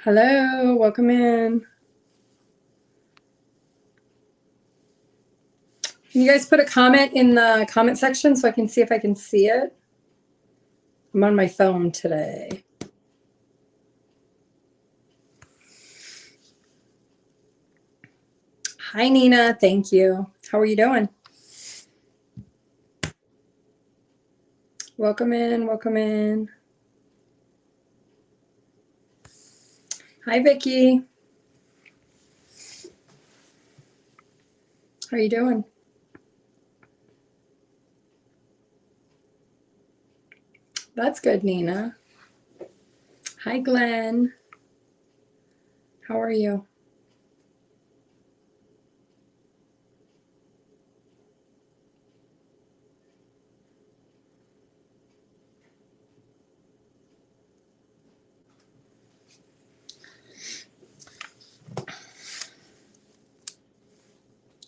Hello, welcome in. Can you guys put a comment in the comment section so I can see if I can see it? I'm on my phone today. Hi, Nina. Thank you. How are you doing? Welcome in. Welcome in. Hi, Vicky. How are you doing? That's good, Nina. Hi, Glenn. How are you?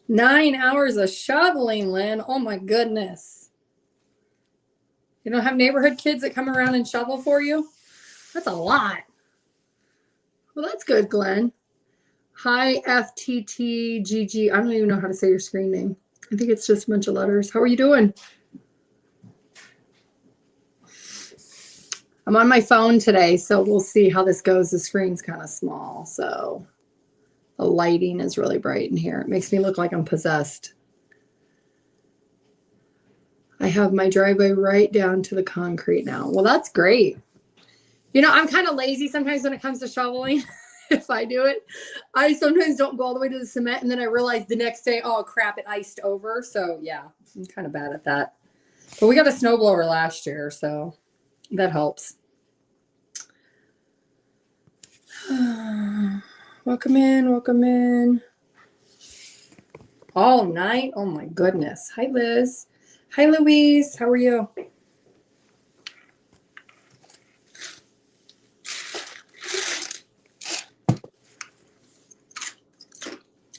Nine hours of shoveling, Lynn. Oh my goodness. You don't have neighborhood kids that come around and shovel for you? That's a lot. Well, that's good, Glenn. Hi, FTTGG. I don't even know how to say your screen name. I think it's just a bunch of letters. How are you doing? I'm on my phone today, so we'll see how this goes. The screen's kind of small, so the lighting is really bright in here. It makes me look like I'm possessed. I have my driveway right down to the concrete now. Well, that's great. You know, I'm kind of lazy sometimes when it comes to shoveling. If I do it, I sometimes don't go all the way to the cement, and then I realize the next day, oh crap, it iced over. So yeah, I'm kind of bad at that. But we got a snowblower last year, so that helps. Welcome in, welcome in. All night? Oh my goodness. Hi, Liz. Hi, Louise. How are you?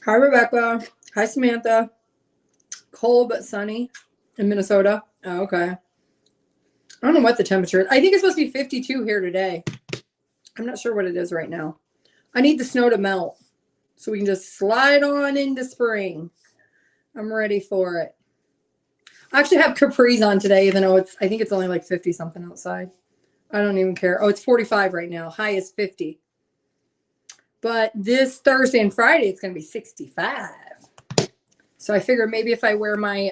Hi, Rebecca. Hi, Samantha. Cold but sunny in Minnesota. Oh, okay. I don't know what the temperature is. I think it's supposed to be 52 here today. I'm not sure what it is right now. I need the snow to melt so we can just slide on into spring. I'm ready for it. I actually have capris on today, even though I think it's only like 50 something outside. I don't even care. Oh, it's 45 right now. High is 50. But this Thursday and Friday, it's going to be 65. So I figure maybe if I wear my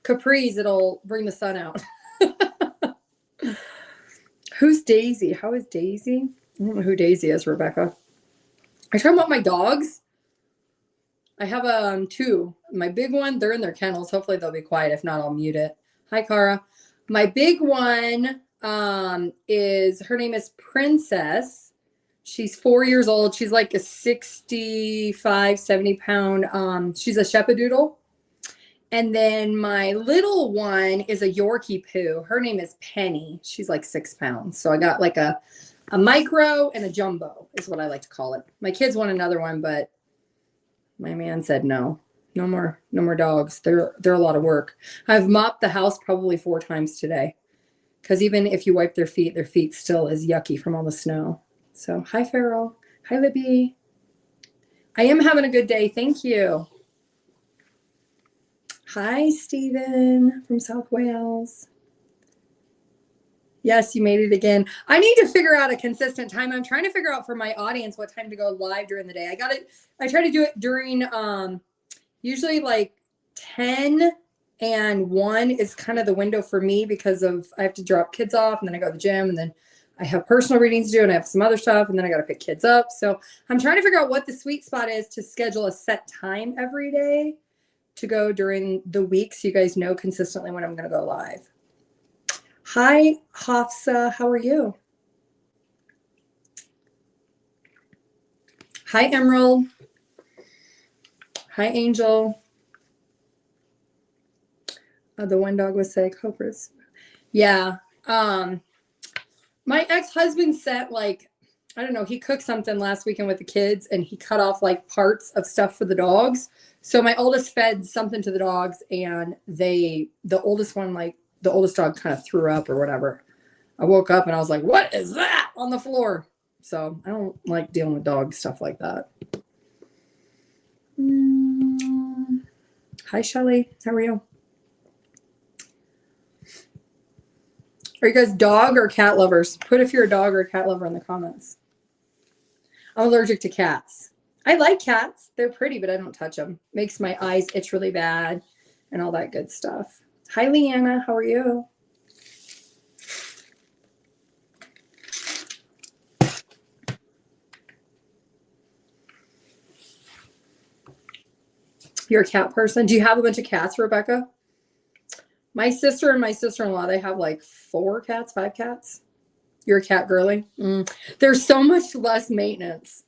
capris, it'll bring the sun out. Who's Daisy? How is Daisy? I don't know who Daisy is, Rebecca. Are you talking about my dogs? I have two. My big one, they're in their kennels. Hopefully they'll be quiet. If not, I'll mute it. Hi, Cara. My big one is, her name is Princess. She's 4 years old. She's like a 65, 70 pound. She's a Shepadoodle. And then my little one is a Yorkie poo. Her name is Penny. She's like 6 pounds. So I got like a micro and a jumbo is what I like to call it. My kids want another one, but my man said no. No more dogs. They're a lot of work. I've mopped the house probably 4 times today. Because even if you wipe their feet still is yucky from all the snow. So, hi, Farrell. Hi, Libby. I am having a good day. Thank you. Hi, Stephen from South Wales. Yes, you made it again. I need to figure out a consistent time. I'm trying to figure out for my audience what time to go live during the day. I try to do it during usually like 10 and 1 is kind of the window for me because I have to drop kids off and then I go to the gym and then I have personal readings to do and I have some other stuff and then I got to pick kids up. So I'm trying to figure out what the sweet spot is to schedule a set time every day to go during the week so you guys know consistently when I'm going to go live. Hi, Hafsa. How are you? Hi, Emerald. Hi, Angel. The one dog was sick. Hopers. Yeah. My ex-husband sent like, I don't know, he cooked something last weekend with the kids and he cut off like parts of stuff for the dogs. So my oldest fed something to the dogs and the oldest one, like the oldest dog kind of threw up or whatever. I woke up and I was like, what is that on the floor? So I don't like dealing with dog stuff like that. Hi, Shelly. How are you? Are you guys dog or cat lovers? Put if you're a dog or a cat lover in the comments. I'm allergic to cats. I like cats. They're pretty, but I don't touch them. Makes my eyes itch really bad and all that good stuff. Hi, Leanna. How are you? You're a cat person. Do you have a bunch of cats, Rebecca? My sister and my sister-in-law, they have like 4 cats, 5 cats. You're a cat girly? There's so much less maintenance.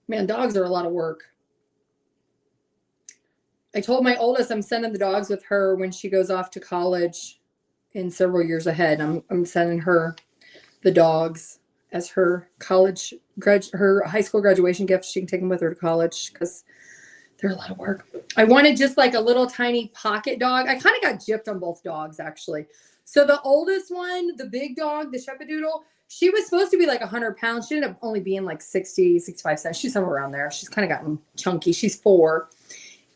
Man, dogs are a lot of work. I told my oldest I'm sending the dogs with her when she goes off to college in several years ahead. I'm sending her the dogs as her her high school graduation gift. She can take them with her to college because they're a lot of work. I wanted just like a little tiny pocket dog. I kind of got gypped on both dogs, actually. So the oldest one, the big dog, the Shepadoodle, she was supposed to be like 100 pounds. She ended up only being like 60, 65 cents. She's somewhere around there. She's kind of gotten chunky. She's 4.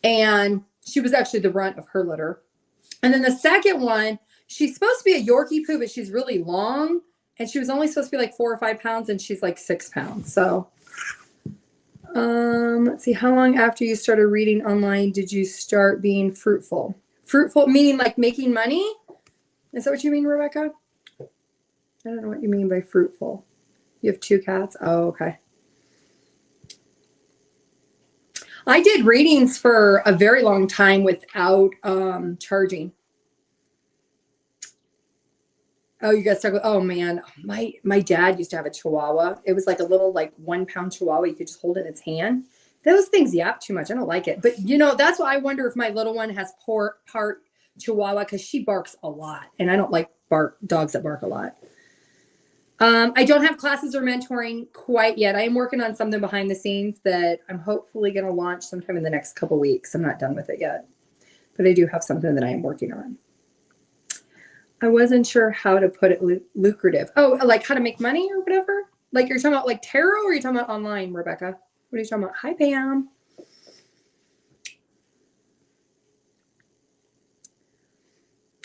And she was actually the runt of her litter. And then the second one, she's supposed to be a Yorkie poo, but she's really long. And she was only supposed to be like 4 or 5 pounds, and she's like 6 pounds. So let's see. How long after you started reading online did you start being fruitful? Fruitful meaning like making money? Is that what you mean, Rebecca? I don't know what you mean by fruitful. You have 2 cats? Oh, okay. I did readings for a very long time without charging. Oh, you guys talk about, oh man, my dad used to have a Chihuahua. It was like a little like 1 pound Chihuahua. You could just hold it in its hand. Those things yap too much. I don't like it. But you know, that's why I wonder if my little one has part Chihuahua, because she barks a lot. And I don't like dogs that bark a lot. I don't have classes or mentoring quite yet. I am working on something behind the scenes that I'm hopefully going to launch sometime in the next couple weeks. I'm not done with it yet, but I do have something that I am working on. I wasn't sure how to put it lucrative. Oh, like how to make money or whatever? Like you're talking about like tarot, or are you talking about online, Rebecca? What are you talking about? Hi, Pam.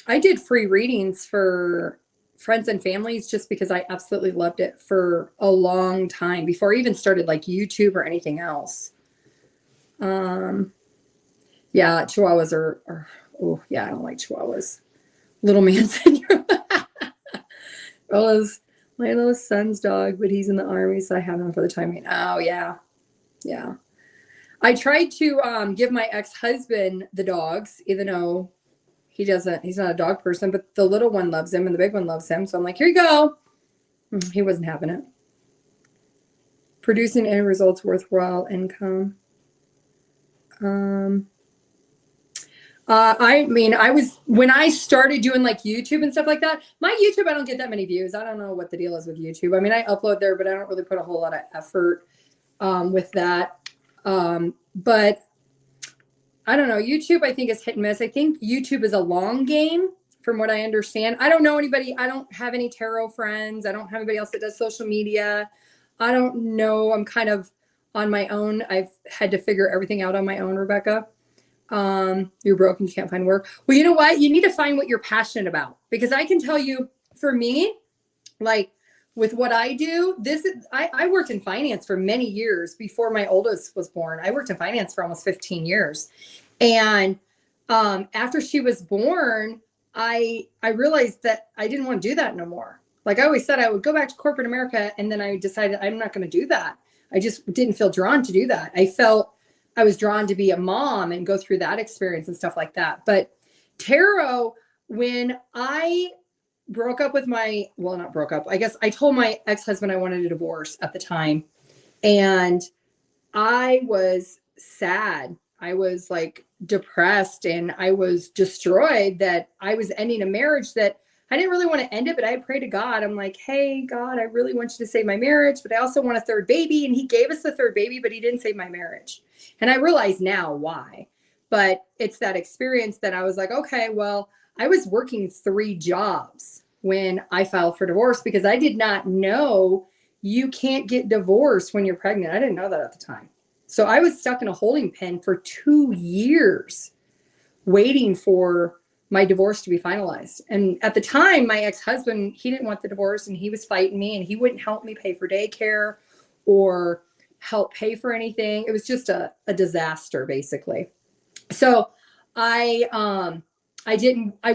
I did free readings for friends and families just because I absolutely loved it for a long time before I even started like YouTube or anything else. Yeah, Chihuahuas are oh yeah, I don't like Chihuahuas. Little man syndrome. Lilo's son's dog, but he's in the army, so I have him for the time being. Oh yeah. Yeah. I tried to give my ex-husband the dogs, even though he's not a dog person, but the little one loves him and the big one loves him. So I'm like, here you go. He wasn't having it. Producing any results worthwhile income. I mean, when I started doing like YouTube and stuff like that, my YouTube, I don't get that many views. I don't know what the deal is with YouTube. I mean, I upload there, but I don't really put a whole lot of effort with that. But I don't know. YouTube, I think, is hit and miss. I think YouTube is a long game from what I understand. I don't know anybody. I don't have any tarot friends. I don't have anybody else that does social media. I don't know. I'm kind of on my own. I've had to figure everything out on my own, Rebecca. You're broke and you can't find work. Well, you know what? You need to find what you're passionate about, because I can tell you, for me, like with what I do, I worked in finance for many years before my oldest was born. I worked in finance for almost 15 years. And after she was born, I realized that I didn't want to do that no more. Like I always said, I would go back to corporate America, and then I decided I'm not going to do that. I just didn't feel drawn to do that. I felt I was drawn to be a mom and go through that experience and stuff like that. But tarot, when I broke up with not broke up, I guess I told my ex-husband I wanted a divorce at the time. And I was sad. I was like depressed, and I was destroyed that I was ending a marriage that I didn't really want to end it, but I prayed to God. I'm like, hey, God, I really want you to save my marriage, but I also want a 3rd baby. And he gave us the 3rd baby, but he didn't save my marriage. And I realize now why. But it's that experience that I was like, okay, well, I was working 3 jobs when I filed for divorce, because I did not know you can't get divorced when you're pregnant. I didn't know that at the time. So I was stuck in a holding pen for 2 years waiting for my divorce to be finalized. And at the time, my ex-husband, he didn't want the divorce and he was fighting me and he wouldn't help me pay for daycare or help pay for anything. It was just a disaster, basically. So I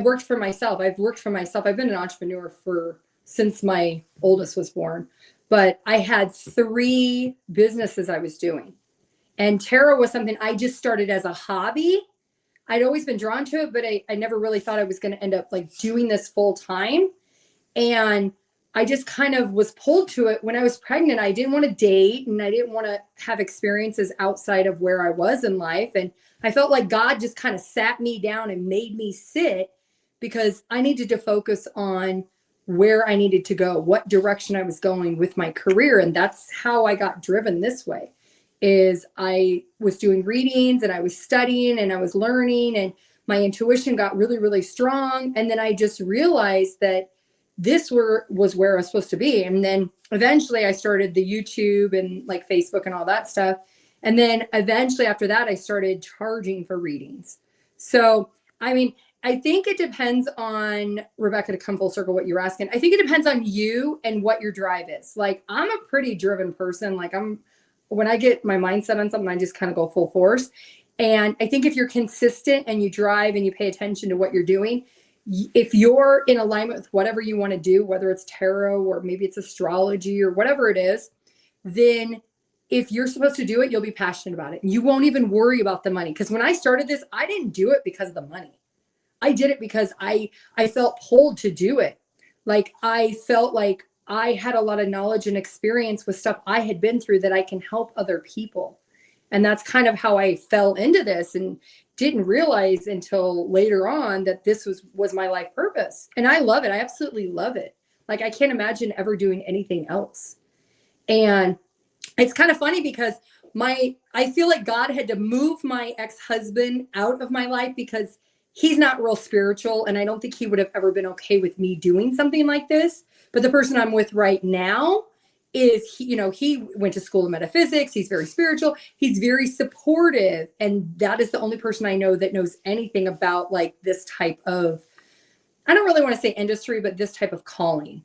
worked for myself. I've worked for myself. I've been an entrepreneur since my oldest was born, but I had 3 businesses I was doing. And tarot was something I just started as a hobby. I'd always been drawn to it, but I never really thought I was going to end up like doing this full time. And I just kind of was pulled to it when I was pregnant. I didn't want to date and I didn't want to have experiences outside of where I was in life. And I felt like God just kind of sat me down and made me sit because I needed to focus on where I needed to go, what direction I was going with my career. And that's how I got driven this way. Is I was doing readings and I was studying and I was learning and my intuition got really, really strong. And then I just realized that this was where I was supposed to be. And then eventually I started the YouTube and like Facebook and all that stuff. And then eventually after that, I started charging for readings. So, I mean, I think it depends on, Rebecca, to come full circle what you're asking. I think it depends on you and what your drive is. Like, I'm a pretty driven person. Like when I get my mindset on something, I just kind of go full force. And I think if you're consistent and you drive and you pay attention to what you're doing, if you're in alignment with whatever you want to do, whether it's tarot or maybe it's astrology or whatever it is, then if you're supposed to do it, you'll be passionate about it. You won't even worry about the money. Because when I started this, I didn't do it because of the money. I did it because I felt pulled to do it. Like I felt like I had a lot of knowledge and experience with stuff I had been through that I can help other people. And that's kind of how I fell into this and didn't realize until later on that this was my life purpose. And I love it. I absolutely love it. Like I can't imagine ever doing anything else. And it's kind of funny because I feel like God had to move my ex-husband out of my life because he's not real spiritual. And I don't think he would have ever been okay with me doing something like this. But the person I'm with right now is, he went to school of metaphysics. He's very spiritual. He's very supportive. And that is the only person I know that knows anything about like this type of, I don't really want to say industry, but this type of calling.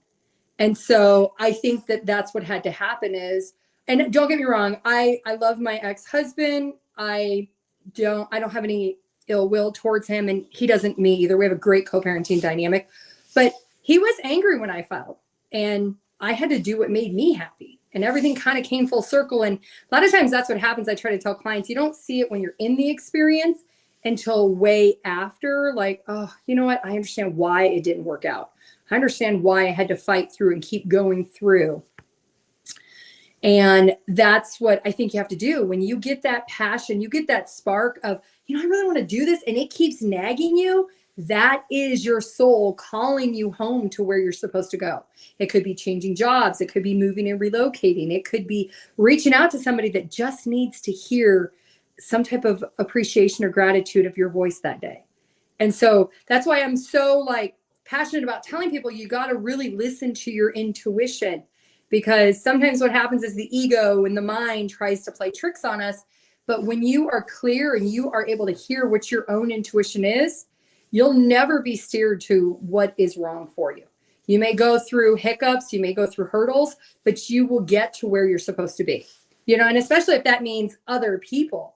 And so I think that that's what had to happen is, and don't get me wrong, I love my ex-husband. I don't have any ill will towards him, and he doesn't me either. We have a great co-parenting dynamic, but he was angry when I filed, and I had to do what made me happy, and everything kind of came full circle. And a lot of times that's what happens. I try to tell clients, you don't see it when you're in the experience until way after, like, oh, you know what? I understand why it didn't work out. I understand why I had to fight through and keep going through. And that's what I think you have to do. When you get that passion, you get that spark of, I really want to do this, and it keeps nagging you. That is your soul calling you home to where you're supposed to go. It could be changing jobs. It could be moving and relocating. It could be reaching out to somebody that just needs to hear some type of appreciation or gratitude of your voice that day. And so that's why I'm so like passionate about telling people you got to really listen to your intuition, because sometimes what happens is the ego and the mind tries to play tricks on us. But when you are clear and you are able to hear what your own intuition is, you'll never be steered to what is wrong for you. You may go through hiccups, you may go through hurdles, but you will get to where you're supposed to be. And especially if that means other people,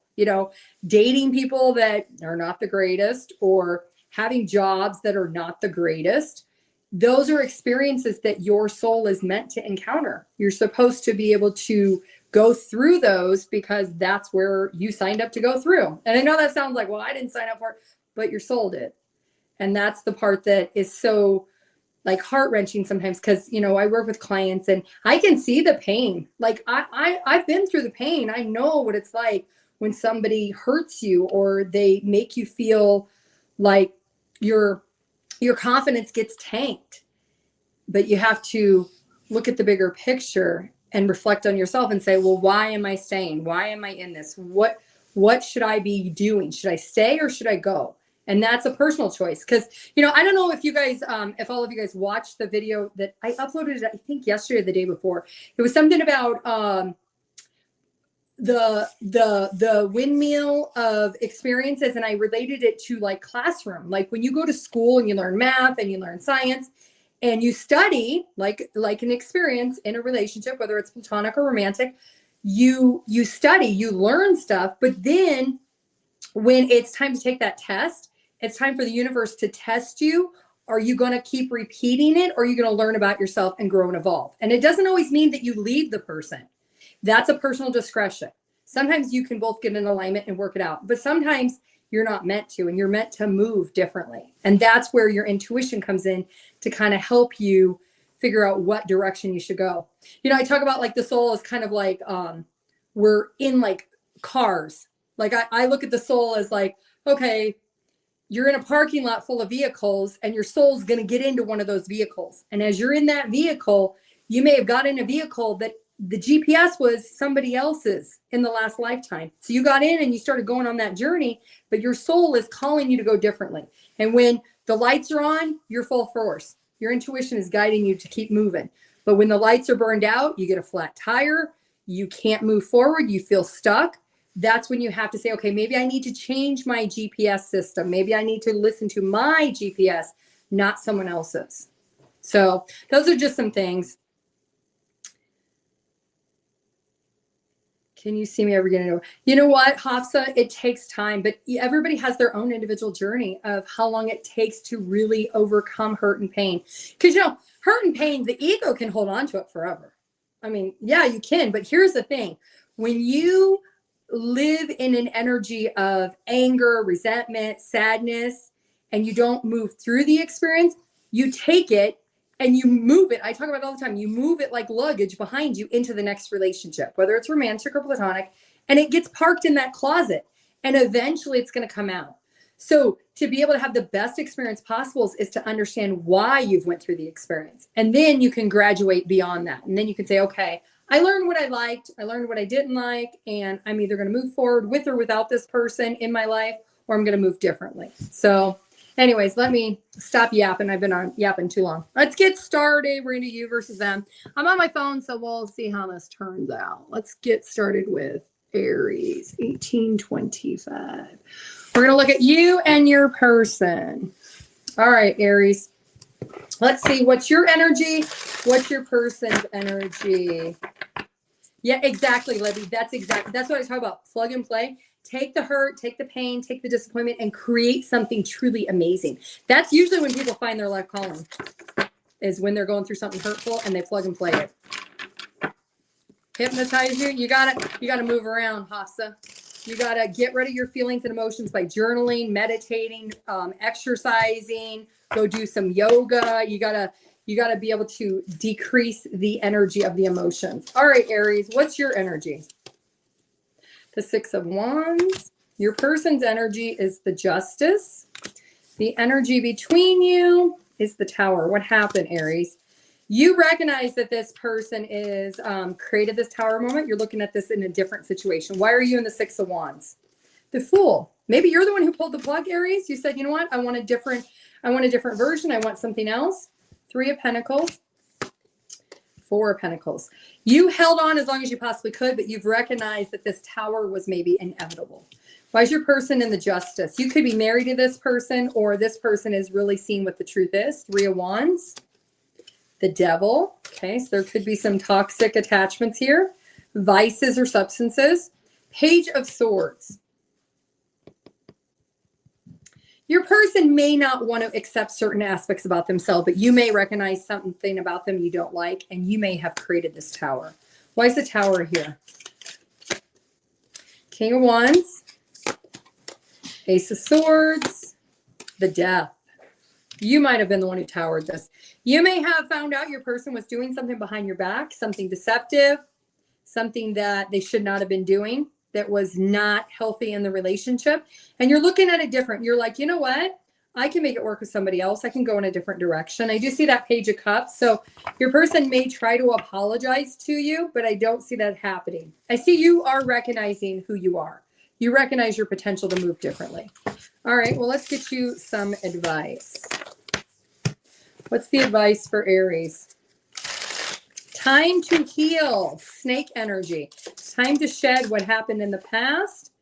dating people that are not the greatest or having jobs that are not the greatest. Those are experiences that your soul is meant to encounter. You're supposed to be able to go through those because that's where you signed up to go through. And I know that sounds like, well, I didn't sign up for it, but your soul did. And that's the part that is so like heart-wrenching sometimes, because I work with clients and I can see the pain. Like I've been through the pain. I know what it's like when somebody hurts you or they make you feel like your confidence gets tanked. But you have to look at the bigger picture and reflect on yourself and say, well, why am I staying? Why am I in this? What should I be doing? Should I stay or should I go? And that's a personal choice. Because, you know, I don't know if you guys, if all of you guys watched the video that I uploaded, I think yesterday or the day before. It was something about the windmill of experiences, and I related it to like classroom. Like when you go to school and you learn math and you learn science and you study like an experience in a relationship, whether it's platonic or romantic, you study, you learn stuff, but then when it's time to take that test, it's time for the universe to test you. Are you going to keep repeating it, or are you going to learn about yourself and grow and evolve? And it doesn't always mean that you leave the person. That's a personal discretion. Sometimes you can both get in alignment and work it out, but sometimes you're not meant to, and you're meant to move differently. And that's where your intuition comes in to kind of help you figure out what direction you should go. You know, I talk about like the soul is kind of like, we're in like cars. Like I look at the soul as like, okay, you're in a parking lot full of vehicles and your soul's going to get into one of those vehicles. And as you're in that vehicle, you may have got in a vehicle that the GPS was somebody else's in the last lifetime. So you got in and you started going on that journey, but your soul is calling you to go differently. And when the lights are on, you're full force. Your intuition is guiding you to keep moving. But when the lights are burned out, you get a flat tire, you can't move forward, you feel stuck. That's when you have to say, okay, maybe I need to change my GPS system. Maybe I need to listen to my GPS, not someone else's. So those are just some things. Can you see me ever getting over? You know what, Hafsa, it takes time, but everybody has their own individual journey of how long it takes to really overcome hurt and pain. Because, you know, hurt and pain, the ego can hold on to it forever. I mean, yeah, you can, but here's the thing. When you live in an energy of anger, resentment, sadness, and you don't move through the experience, you take it and you move it. I talk about it all the time. You move it like luggage behind you into the next relationship, whether it's romantic or platonic, and it gets parked in that closet, and eventually it's going to come out. So to be able to have the best experience possible is to understand why you've went through the experience. And then you can graduate beyond that. And then you can say, okay, I learned what I liked, I learned what I didn't like, and I'm either going to move forward with or without this person in my life, or I'm going to move differently. So anyways, let me stop yapping. I've been on yapping too long. Let's get started. We're going to do you versus them. I'm on my phone, so we'll see how this turns out. Let's get started with Aries, 1825. We're going to look at you and your person. All right, Aries. Let's see. What's your energy? What's your person's energy? Yeah, exactly, Libby. That's what I talk about. Plug and play. Take the hurt, take the pain, take the disappointment, and create something truly amazing. That's usually when people find their life calling, is when they're going through something hurtful and they plug and play it. Hypnotize you. You gotta move around, Hafsa. You gotta get rid of your feelings and emotions by journaling, meditating, exercising. Go do some yoga. You gotta be able to decrease the energy of the emotions. All right, Aries, what's your energy? The Six of Wands. Your person's energy is the Justice. The energy between you is the Tower. What happened, Aries? You recognize that this person is created this Tower moment. You're looking at this in a different situation. Why are you in the Six of Wands? The Fool. Maybe you're the one who pulled the plug, Aries. You said, you know what? I want a different version. I want something else. Three of Pentacles. Four of Pentacles. You held on as long as you possibly could, but you've recognized that this Tower was maybe inevitable. Why is your person in the Justice? You could be married to this person, or this person is really seeing what the truth is. Three of Wands. The Devil. Okay, so there could be some toxic attachments here. Vices or substances. Page of Swords. Your person may not want to accept certain aspects about themselves, but you may recognize something about them you don't like, and you may have created this Tower. Why is the Tower here? King of Wands, Ace of Swords, the Death. You might have been the one who towered this. You may have found out your person was doing something behind your back, something deceptive, something that they should not have been doing, that was not healthy in the relationship. And you're looking at it different. You're like, you know what? I can make it work with somebody else. I can go in a different direction. I do see that Page of Cups. So your person may try to apologize to you, but I don't see that happening. I see you are recognizing who you are. You recognize your potential to move differently. All right, well, let's get you some advice. What's the advice for Aries? Time to heal. Snake energy. It's time to shed what happened in the past.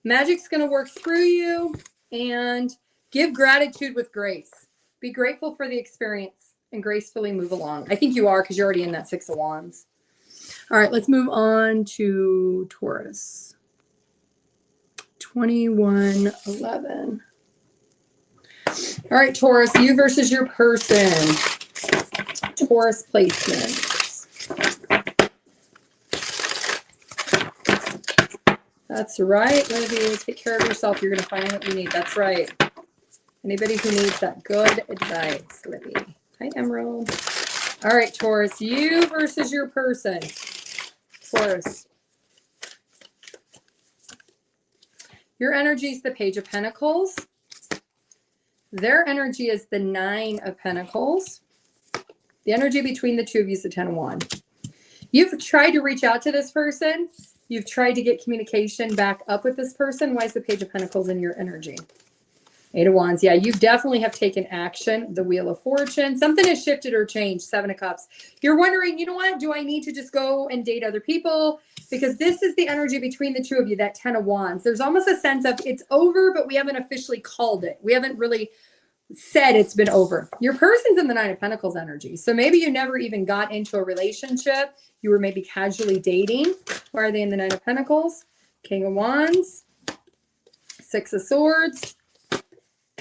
Magic's going to work through you, and give gratitude with grace. Be grateful for the experience and gracefully move along. I think you are, because you're already in that Six of Wands. All right, let's move on to Taurus. 2111. All right, Taurus, you versus your person. Taurus placement. That's right, Libby. Take care of yourself. You're going to find what you need. That's right. Anybody who needs that good advice, Libby. Hi, Emerald. All right, Taurus, you versus your person. Taurus. Your energy is the Page of Pentacles. Their energy is the Nine of Pentacles. The energy between the two of you is the Ten of Wands. You've tried to reach out to this person. You've tried to get communication back up with this person. Why is the Page of Pentacles in your energy? Eight of Wands. Yeah, you definitely have taken action. The Wheel of Fortune. Something has shifted or changed. Seven of Cups. You're wondering, you know what? Do I need to just go and date other people? Because this is the energy between the two of you, that Ten of Wands. There's almost a sense of it's over, but we haven't officially called it. We haven't really said it's been over. Your person's in the Nine of Pentacles energy. So maybe you never even got into a relationship. You were maybe casually dating. Why are they in the Nine of Pentacles? King of Wands. Six of Swords.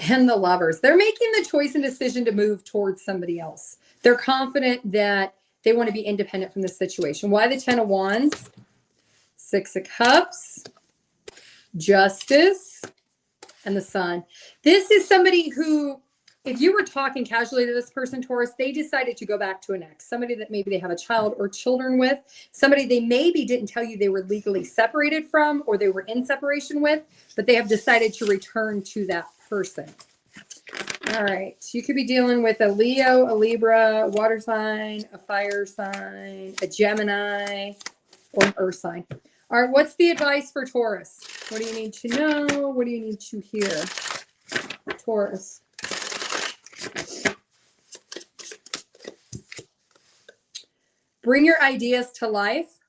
And the Lovers. They're making the choice and decision to move towards somebody else. They're confident that they want to be independent from this situation. Why the Ten of Wands? Six of Cups. Justice. And the Sun. This is somebody who, if you were talking casually to this person, Taurus, they decided to go back to an ex. Somebody that maybe they have a child or children with. Somebody they maybe didn't tell you they were legally separated from, or they were in separation with, but they have decided to return to that person. All right. You could be dealing with a Leo, a Libra, a water sign, a fire sign, a Gemini, or an earth sign. All right. What's the advice for Taurus? What do you need to know? What do you need to hear? Taurus. Bring your ideas to life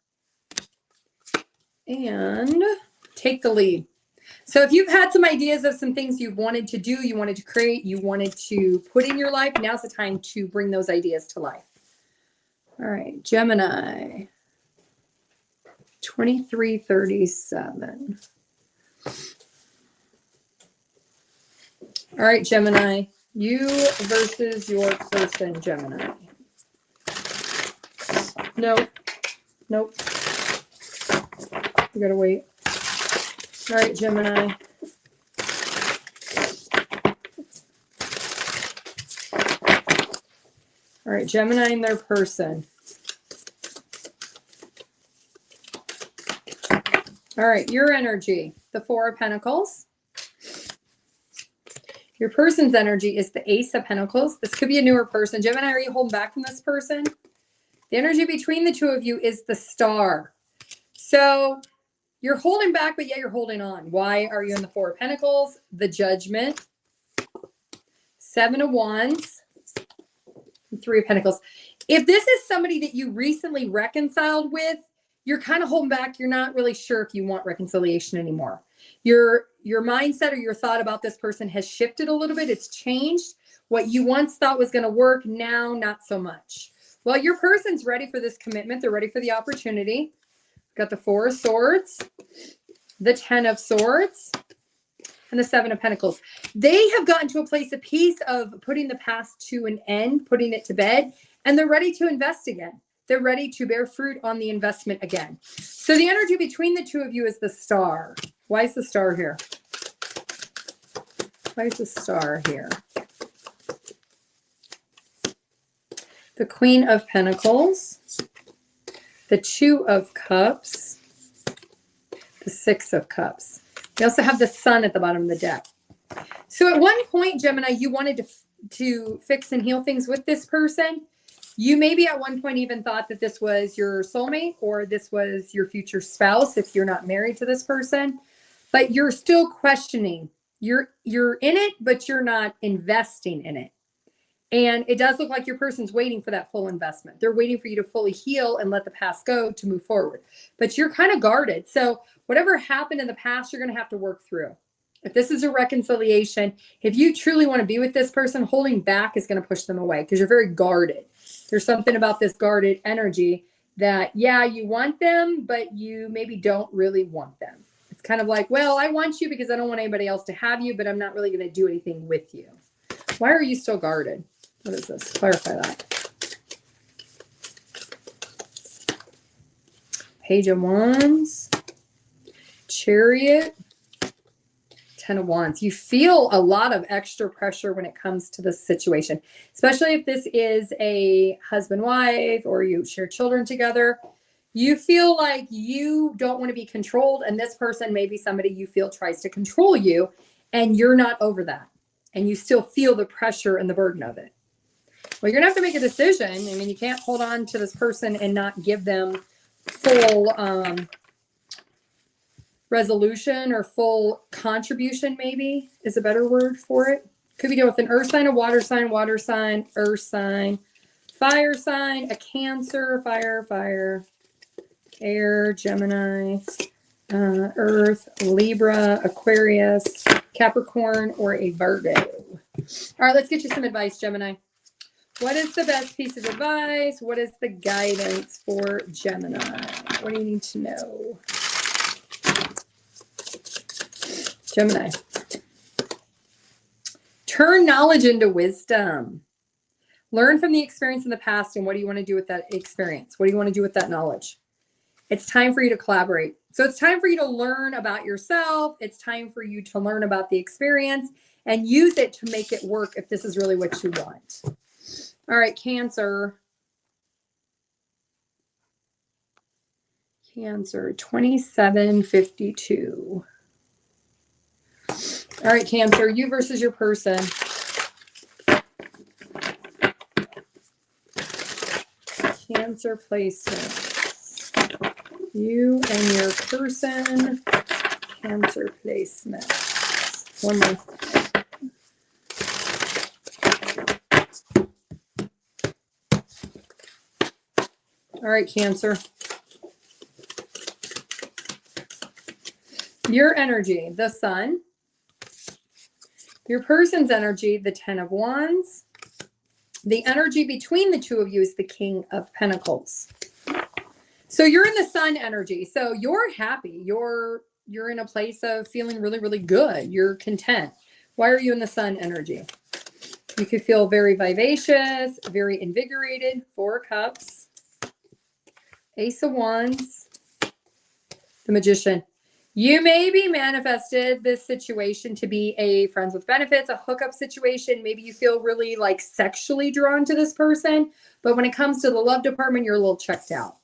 and take the lead. So if you've had some ideas of some things you wanted to do, you wanted to create, you wanted to put in your life, now's the time to bring those ideas to life. All right, Gemini. 2337. All right, Gemini. You versus your person, Gemini. Nope. Nope. You gotta wait. All right, Gemini. All right, Gemini and their person. All right, your energy, the Four of Pentacles. Your person's energy is the Ace of Pentacles. This could be a newer person. Gemini, are you holding back from this person? The energy between the two of you is the Star. So you're holding back, but yet you're holding on. Why are you in the Four of Pentacles? The Judgment. Seven of Wands. And Three of Pentacles. If this is somebody that you recently reconciled with, you're kind of holding back. You're not really sure if you want reconciliation anymore. Your mindset or your thought about this person has shifted a little bit. It's changed. What you once thought was going to work, now not so much. Well, your person's ready for this commitment. They're ready for the opportunity. Got the Four of Swords, the Ten of Swords, and the Seven of Pentacles. They have gotten to a place of peace of putting the past to an end, putting it to bed, and they're ready to invest again. They're ready to bear fruit on the investment again. So the energy between the two of you is the Star. Why is the Star here? Why is the Star here? The Queen of Pentacles, the Two of Cups, the Six of Cups. We also have the Sun at the bottom of the deck. So at one point, Gemini, you wanted to fix and heal things with this person. You maybe at one point even thought that this was your soulmate or this was your future spouse if you're not married to this person. but you're still questioning. You're in it, but you're not investing in it. And it does look like your person's waiting for that full investment. They're waiting for you to fully heal and let the past go to move forward. But you're kind of guarded. So whatever happened in the past, you're going to have to work through. If this is a reconciliation, if you truly want to be with this person, holding back is going to push them away because you're very guarded. There's something about this guarded energy that, yeah, you want them, but you maybe don't really want them. It's kind of like, well, I want you because I don't want anybody else to have you, but I'm not really going to do anything with you. Why are you still guarded? What is this? Clarify that. Page of Wands, Chariot, Ten of Wands. You feel a lot of extra pressure when it comes to this situation, especially if this is a husband-wife or you share children together. You feel like you don't want to be controlled, and this person may be somebody you feel tries to control you, and you're not over that, and you still feel the pressure and the burden of it. Well, you're going to have to make a decision. I mean, you can't hold on to this person and not give them full resolution or full contribution, maybe is a better word for it. Could be dealing with an earth sign, a water sign, earth sign, fire sign, a Cancer, fire, air, Gemini, earth, Libra, Aquarius, Capricorn, or a Virgo. All right, let's get you some advice, Gemini. What is the best piece of advice? What is the guidance for Gemini? What do you need to know? Gemini. Turn knowledge into wisdom. Learn from the experience in the past, and what do you want to do with that experience? What do you want to do with that knowledge? It's time for you to collaborate. So it's time for you to learn about yourself. It's time for you to learn about the experience and use it to make it work if this is really what you want. All right, Cancer. Cancer, 2752. All right, Cancer, you versus your person. Cancer placements. You and your person. Cancer placements. One more. All right, Cancer. Your energy, the Sun. Your person's energy, the Ten of Wands. The energy between the two of you is the King of Pentacles. So you're in the Sun energy. So you're happy. You're in a place of feeling really, really good. You're content. Why are you in the Sun energy? You could feel very vivacious, very invigorated. Four of Cups. Ace of Wands. The Magician. You maybe manifested this situation to be a friends with benefits, a hookup situation. Maybe you feel really like sexually drawn to this person, but when it comes to the love department, you're a little checked out.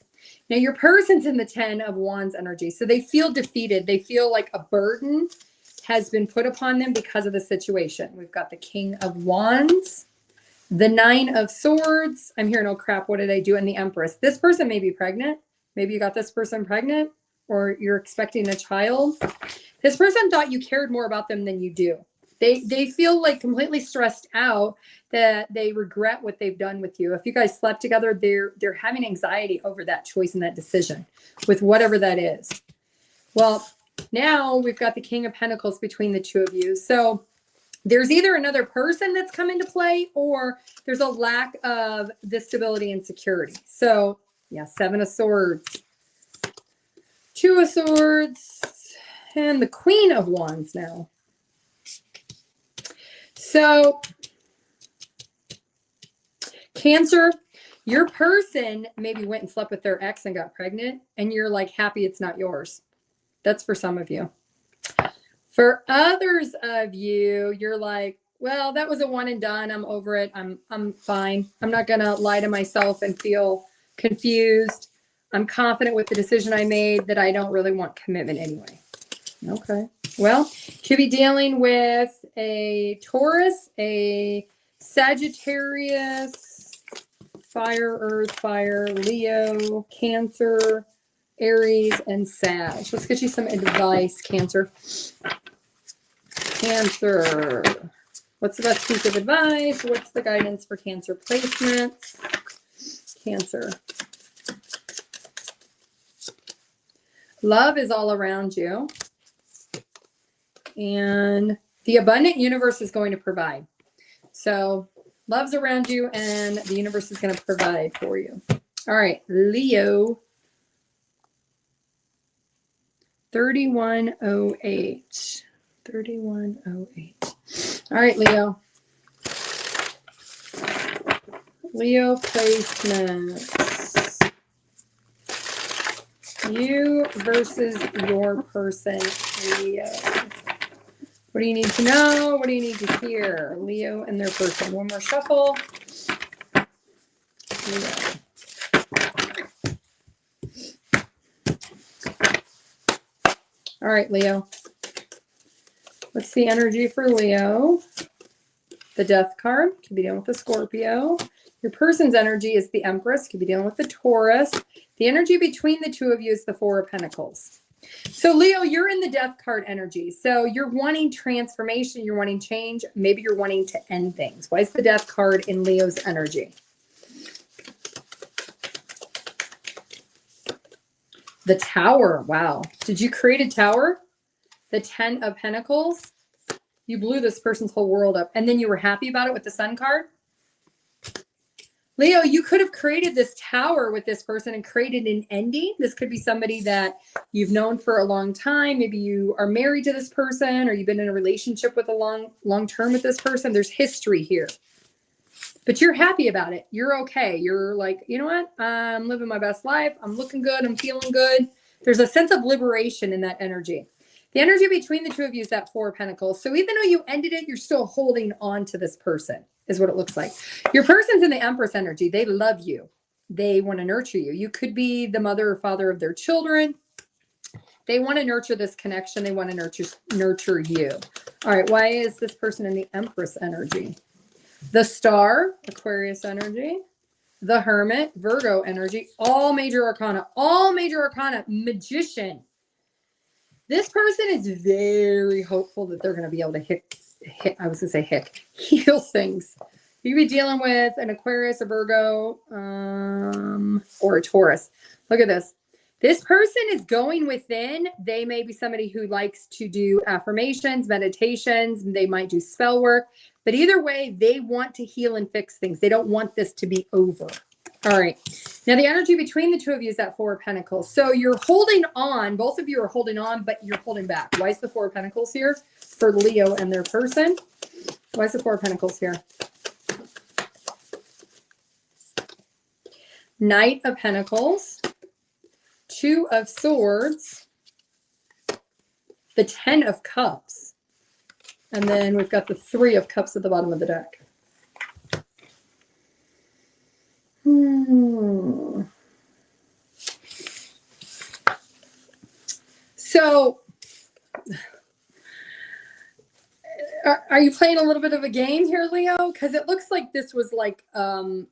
Now your person's in the 10 of Wands energy, so they feel defeated. They feel like a burden has been put upon them because of the situation. We've got the King of Wands, the 9 of Swords. I'm hearing, oh crap, what did I do? And the Empress. This person may be pregnant. Maybe you got this person pregnant, or you're expecting a child. This person thought you cared more about them than you do. They feel like completely stressed out that they regret what they've done with you. If you guys slept together, they're having anxiety over that choice and that decision with whatever that is. Well, now we've got the King of Pentacles between the two of you. So there's either another person that's come into play, or there's a lack of the stability and security. So yeah, 7 of Swords. 2 of Swords, and the Queen of Wands now. So, Cancer, your person maybe went and slept with their ex and got pregnant, and you're like happy it's not yours. That's for some of you. For others of you, you're like, well, that was a one and done. I'm over it. I'm fine. I'm not going to lie to myself and feel confused. I'm confident with the decision I made that I don't really want commitment anyway. Okay. Well, could be dealing with a Taurus, a Sagittarius, fire, earth, fire, Leo, Cancer, Aries, and Sag. Let's get you some advice, Cancer. Cancer. What's the best piece of advice? What's the guidance for Cancer placements? Cancer. Love is all around you. And the abundant universe is going to provide. So love's around you and the universe is going to provide for you. All right, Leo. 3108. 3108. All right, Leo. Leo placements. You versus your person, Leo. What do you need to know? What do you need to hear? Leo and their person. One more shuffle. Leo. All right, Leo. What's the energy for Leo? The Death card. Could be dealing with the Scorpio. Your person's energy is the Empress. Could be dealing with the Taurus. The energy between the two of you is the Four of Pentacles. So Leo, you're in the Death card energy. So you're wanting transformation. You're wanting change. Maybe you're wanting to end things. Why is the Death card in Leo's energy? The Tower. Wow. Did you create a tower? The 10 of Pentacles. You blew this person's whole world up. And then you were happy about it with the Sun card? Leo, you could have created this tower with this person and created an ending. This could be somebody that you've known for a long time. Maybe you are married to this person or you've been in a relationship with a long term with this person. There's history here. But you're happy about it. You're okay. You're like, you know what? I'm living my best life. I'm looking good. I'm feeling good. There's a sense of liberation in that energy. The energy between the two of you is that Four of Pentacles. So even though you ended it, you're still holding on to this person, is what it looks like. Your person's in the Empress energy. They love you. They want to nurture you. You could be the mother or father of their children. They want to nurture this connection. They want to nurture you. All right. Why is this person in the Empress energy? The Star, Aquarius energy. The Hermit, Virgo energy. All major arcana. All major arcana. Magician. This person is very hopeful that they're going to be able to heal things. You could be dealing with an Aquarius, a Virgo, or a Taurus. Look at this. This person is going within. They may be somebody who likes to do affirmations, meditations. They might do spell work. But either way, they want to heal and fix things. They don't want this to be over. All right. Now, the energy between the two of you is that Four of Pentacles. So you're holding on. Both of you are holding on, but you're holding back. Why is the Four of Pentacles here for Leo and their person? Why is the Four of Pentacles here? Knight of Pentacles. Two of Swords. The 10 of Cups. And then we've got the 3 of Cups at the bottom of the deck. So, are you playing a little bit of a game here, Leo? Because it looks like this was like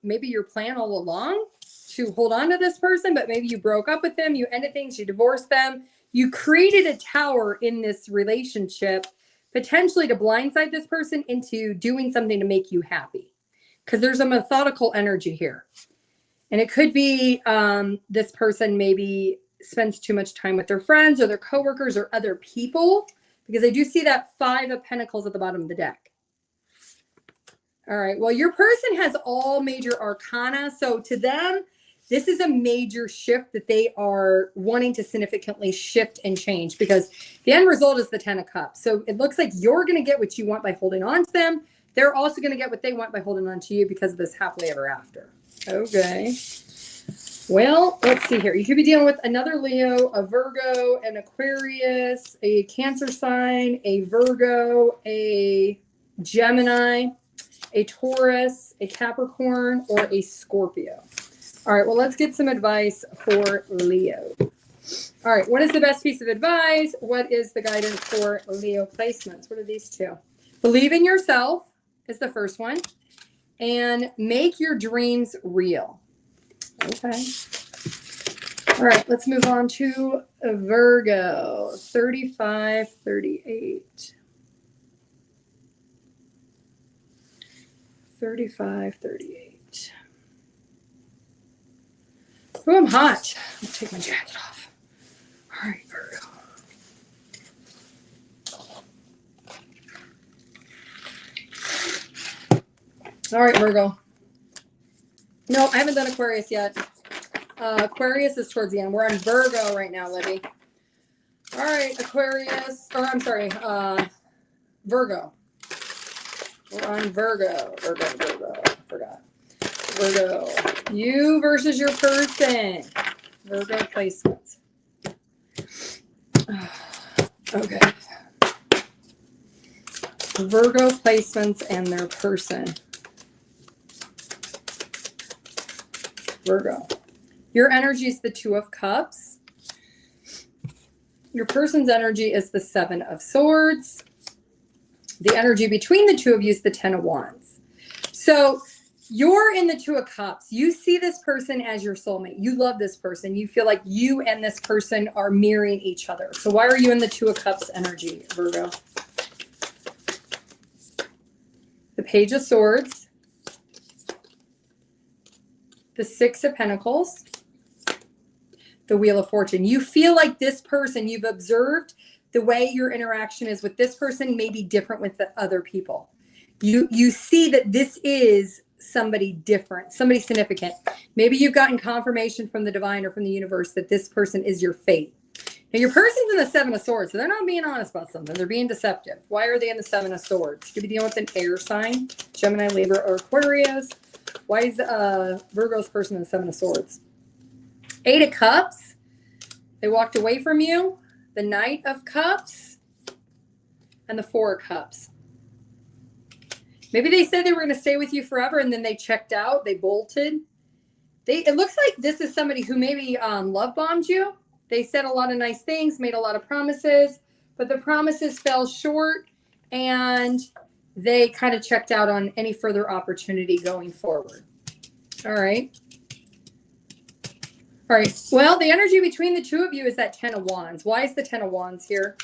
maybe your plan all along to hold on to this person, but maybe you broke up with them, you ended things, you divorced them, you created a tower in this relationship, potentially to blindside this person into doing something to make you happy. Because there's a methodical energy here. And it could be this person maybe spends too much time with their friends or their coworkers or other people, because I do see that 5 of Pentacles at the bottom of the deck. All right. Well, your person has all major arcana. So to them, this is a major shift that they are wanting to significantly shift and change, because the end result is the 10 of Cups. So it looks like you're going to get what you want by holding on to them. They're also going to get what they want by holding on to you because of this happily ever after. Okay. Well, let's see here. You could be dealing with another Leo, a Virgo, an Aquarius, a Cancer sign, a Virgo, a Gemini, a Taurus, a Capricorn, or a Scorpio. All right, well, let's get some advice for Leo. All right, what is the best piece of advice? What is the guidance for Leo placements? What are these two? Believe in yourself is the first one. And make your dreams real. Okay. All right, let's move on to Virgo, 35, 38. 35, 38. Oh, I'm hot. I'll take my jacket off. All right, Virgo. All right, Virgo. No, I haven't done Aquarius yet. Aquarius is towards the end. We're on Virgo right now, Libby. All right, Aquarius, or I'm sorry, Virgo. We're on Virgo. I forgot. Virgo. You versus your person. Virgo placements. Okay. Virgo placements and their person. Virgo. Your energy is the Two of Cups. Your person's energy is the Seven of Swords. The energy between the two of you is the Ten of Wands. So you're in the Two of Cups. You see this person as your soulmate. You love this person. You feel like you and this person are mirroring each other. So why are you in the Two of Cups energy, Virgo? The Page of Swords. The Six of Pentacles. The Wheel of Fortune. You feel like this person, you've observed the way your interaction is with this person may be different with the other people. You see that this is somebody different, somebody significant. Maybe you've gotten confirmation from the divine or from the universe that this person is your fate. Now, your person's in the Seven of Swords, so they're not being honest about something. They're being deceptive. Why are they in the Seven of Swords? Could be dealing with an air sign, Gemini, Libra, or Aquarius. Why is Virgo's person in the Seven of Swords? Eight of Cups. They walked away from you. The Knight of Cups. And the Four of Cups. Maybe they said they were going to stay with you forever, and then they checked out. They bolted. It looks like this is somebody who maybe love bombed you. They said a lot of nice things, made a lot of promises, but the promises fell short, and they kind of checked out on any further opportunity going forward. All right. All right. Well, the energy between the two of you is that Ten of Wands. Why is the Ten of Wands here?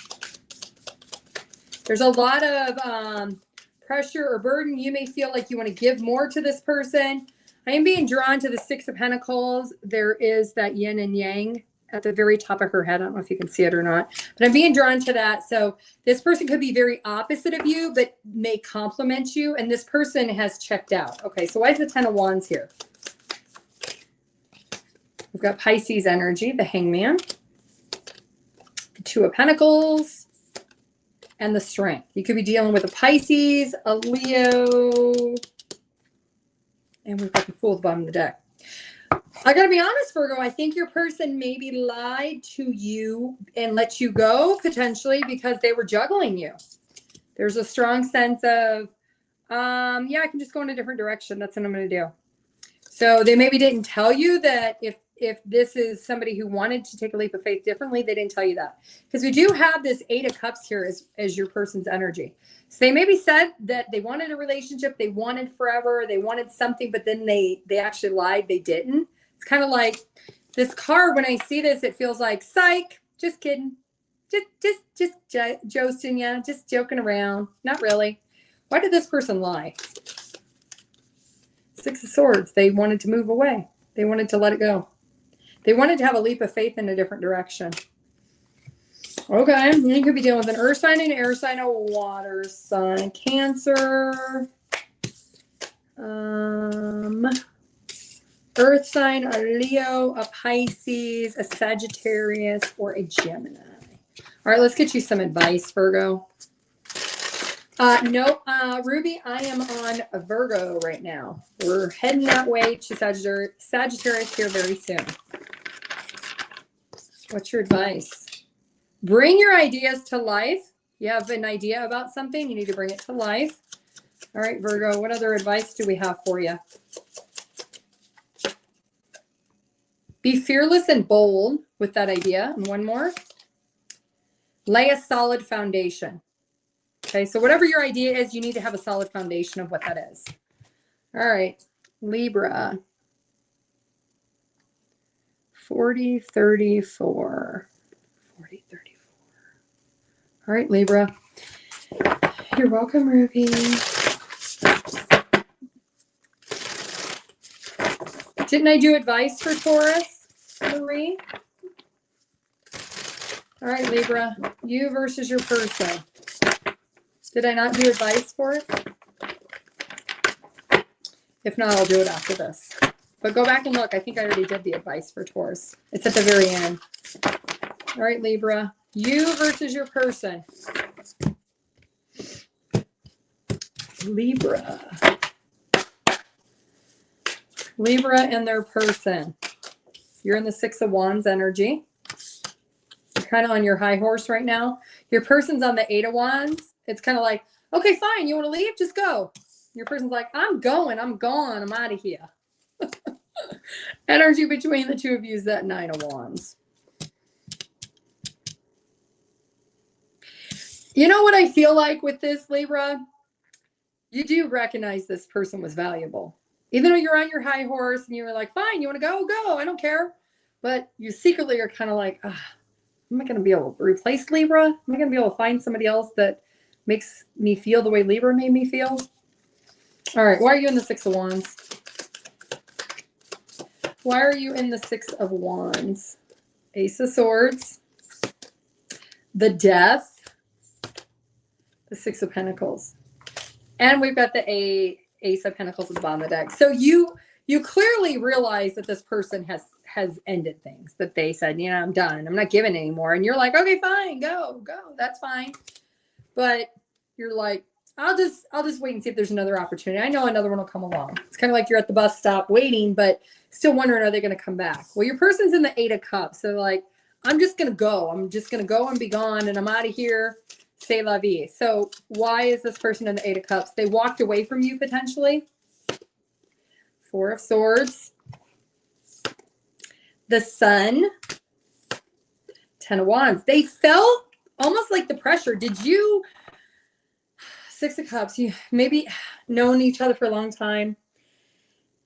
There's a lot of pressure or burden. You may feel like you want to give more to this person. I am being drawn to the Six of Pentacles. There is that yin and yang at the very top of her head. I don't know if you can see it or not, but I'm being drawn to that. So this person could be very opposite of you, but may compliment you. And this person has checked out. Okay, so why is the Ten of Wands here? We've got Pisces energy, the Hangman, the Two of Pentacles, and the Strength. You could be dealing with a Pisces, a Leo, and we've got the Fool at the bottom of the deck. I got to be honest, Virgo, I think your person maybe lied to you and let you go, potentially, because they were juggling you. There's a strong sense of, yeah, I can just go in a different direction. That's what I'm going to do. So they maybe didn't tell you that if this is somebody who wanted to take a leap of faith differently, they didn't tell you that. Because we do have this Eight of Cups here as your person's energy. So they maybe said that they wanted a relationship, they wanted forever, they wanted something, but then they actually lied, they didn't. It's kind of like this card, when I see this, it feels like, psych, just kidding. Just joking, yeah, just joking around. Not really. Why did this person lie? Six of Swords. They wanted to move away. They wanted to let it go. They wanted to have a leap of faith in a different direction. Okay. You could be dealing with an earth sign, an air sign, a water sign, Cancer. Earth sign, a Leo, a Pisces, a Sagittarius, or a Gemini. All right, let's get you some advice, Virgo. No, Ruby, I am on a Virgo right now. We're heading that way to Sagittarius here very soon. What's your advice? Bring your ideas to life. You have an idea about something, you need to bring it to life. All right, Virgo, what other advice do we have for you? Be fearless and bold with that idea. And one more. Lay a solid foundation. Okay, so whatever your idea is, you need to have a solid foundation of what that is. All right, Libra. 40, 34. 40, 34. All right, Libra. You're welcome, Ruby. Didn't I do advice for Taurus, Marie? All right, Libra. You versus your person. Did I not do advice for it? If not, I'll do it after this. But go back and look. I think I already did the advice for Taurus. It's at the very end. All right, Libra. You versus your person. Libra. Libra and their person. You're in the Six of Wands energy. You're kind of on your high horse right now. Your person's on the Eight of Wands. It's kind of like, okay, fine. You want to leave? Just go. Your person's like, I'm going. I'm gone. I'm out of here. Energy between the two of you is that Nine of Wands. You know what I feel like with this, Libra? You do recognize this person was valuable. Even though you're on your high horse and you were like, fine, you want to go? Go. I don't care. But you secretly are kind of like, am I going to be able to replace Libra? Am I going to be able to find somebody else that makes me feel the way Libra made me feel? All right. Why are you in the Six of Wands? Why are you in the Six of Wands? Ace of Swords. The Death. The Six of Pentacles. And we've got the Ace of Pentacles at the bottom of the deck. So you clearly realize that this person has ended things, that they said, you know, I'm done. I'm not giving anymore. And you're like, okay, fine, go. That's fine. But you're like, I'll just wait and see if there's another opportunity. I know another one will come along. It's kind of like you're at the bus stop waiting, but still wondering, are they going to come back? Well, your person's in the Eight of Cups. So like, I'm just going to go. I'm just going to go and be gone. And I'm out of here. C'est la vie. So why is this person in the Eight of Cups? They walked away from you potentially. Four of Swords. The Sun. Ten of Wands. They felt almost like the pressure. Did you... Six of Cups. You maybe known each other for a long time.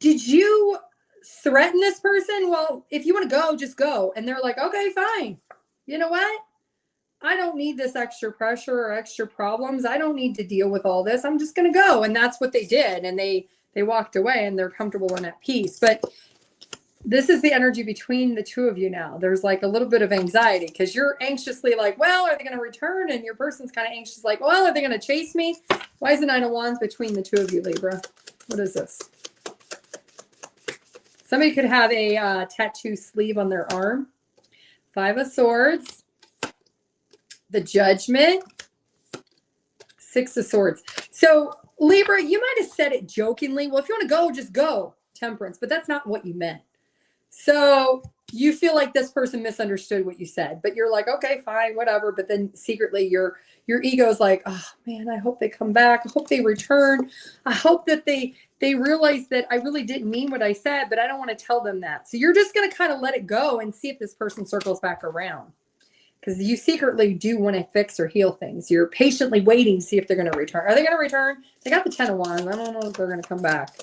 Did you threaten this person? Well, if you want to go, just go. And they're like, okay, fine. You know what? I don't need this extra pressure or extra problems. I don't need to deal with all this. I'm just going to go. And that's what they did. And they walked away and they're comfortable and at peace. But this is the energy between the two of you now. There's like a little bit of anxiety because you're anxiously like, well, are they going to return? And your person's kind of anxious like, well, are they going to chase me? Why is the Nine of Wands between the two of you, Libra? What is this? Somebody could have a tattoo sleeve on their arm. Five of Swords. The Judgment. Six of Swords. So Libra, you might have said it jokingly. Well, if you want to go, just go. Temperance. But that's not what you meant. So you feel like this person misunderstood what you said, but you're like, okay, fine, whatever. But then secretly your ego is like, oh man, I hope they come back. I hope they return. I hope that they realize that I really didn't mean what I said, but I don't want to tell them that. So you're just going to kind of let it go and see if this person circles back around. Because you secretly do want to fix or heal things. You're patiently waiting to see if they're going to return. Are they going to return? They got the Ten of Wands. I don't know if they're going to come back.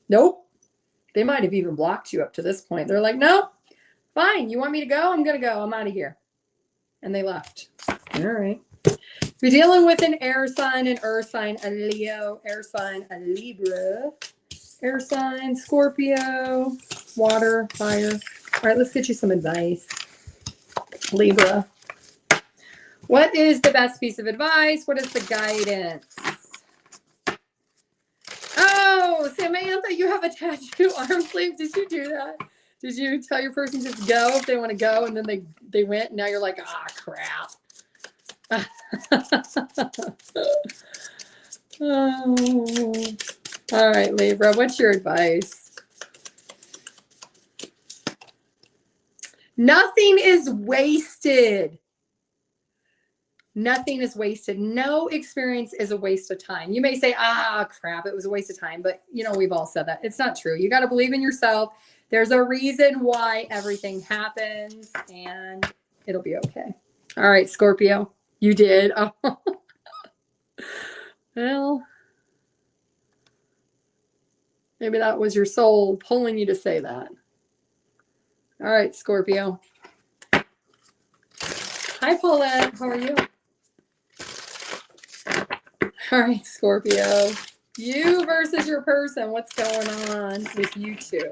Nope. They might have even blocked you up to this point. They're like, no, fine. You want me to go? I'm going to go. I'm out of here. And they left. All right. We're dealing with an air sign, an earth sign, a Leo, air sign, a Libra, air sign, Scorpio, water, fire. All right, let's get you some advice. Libra. What is the best piece of advice? What is the guidance? Oh, Samantha, you have a tattoo arm sleeve. Did you do that? Did you tell your person just go if they want to go, and then they went, and now you're like, ah, crap. Oh. All right, Libra, what's your advice? Nothing is wasted. Nothing is wasted. No experience is a waste of time. You may say, ah, crap, it was a waste of time. But, you know, we've all said that. It's not true. You got to believe in yourself. There's a reason why everything happens, and it'll be okay. All right, Scorpio, you did. Oh. Well, Maybe that was your soul pulling you to say that. All right, Scorpio. Hi, Paulette. How are you? All right, Scorpio. You versus your person. What's going on with you two?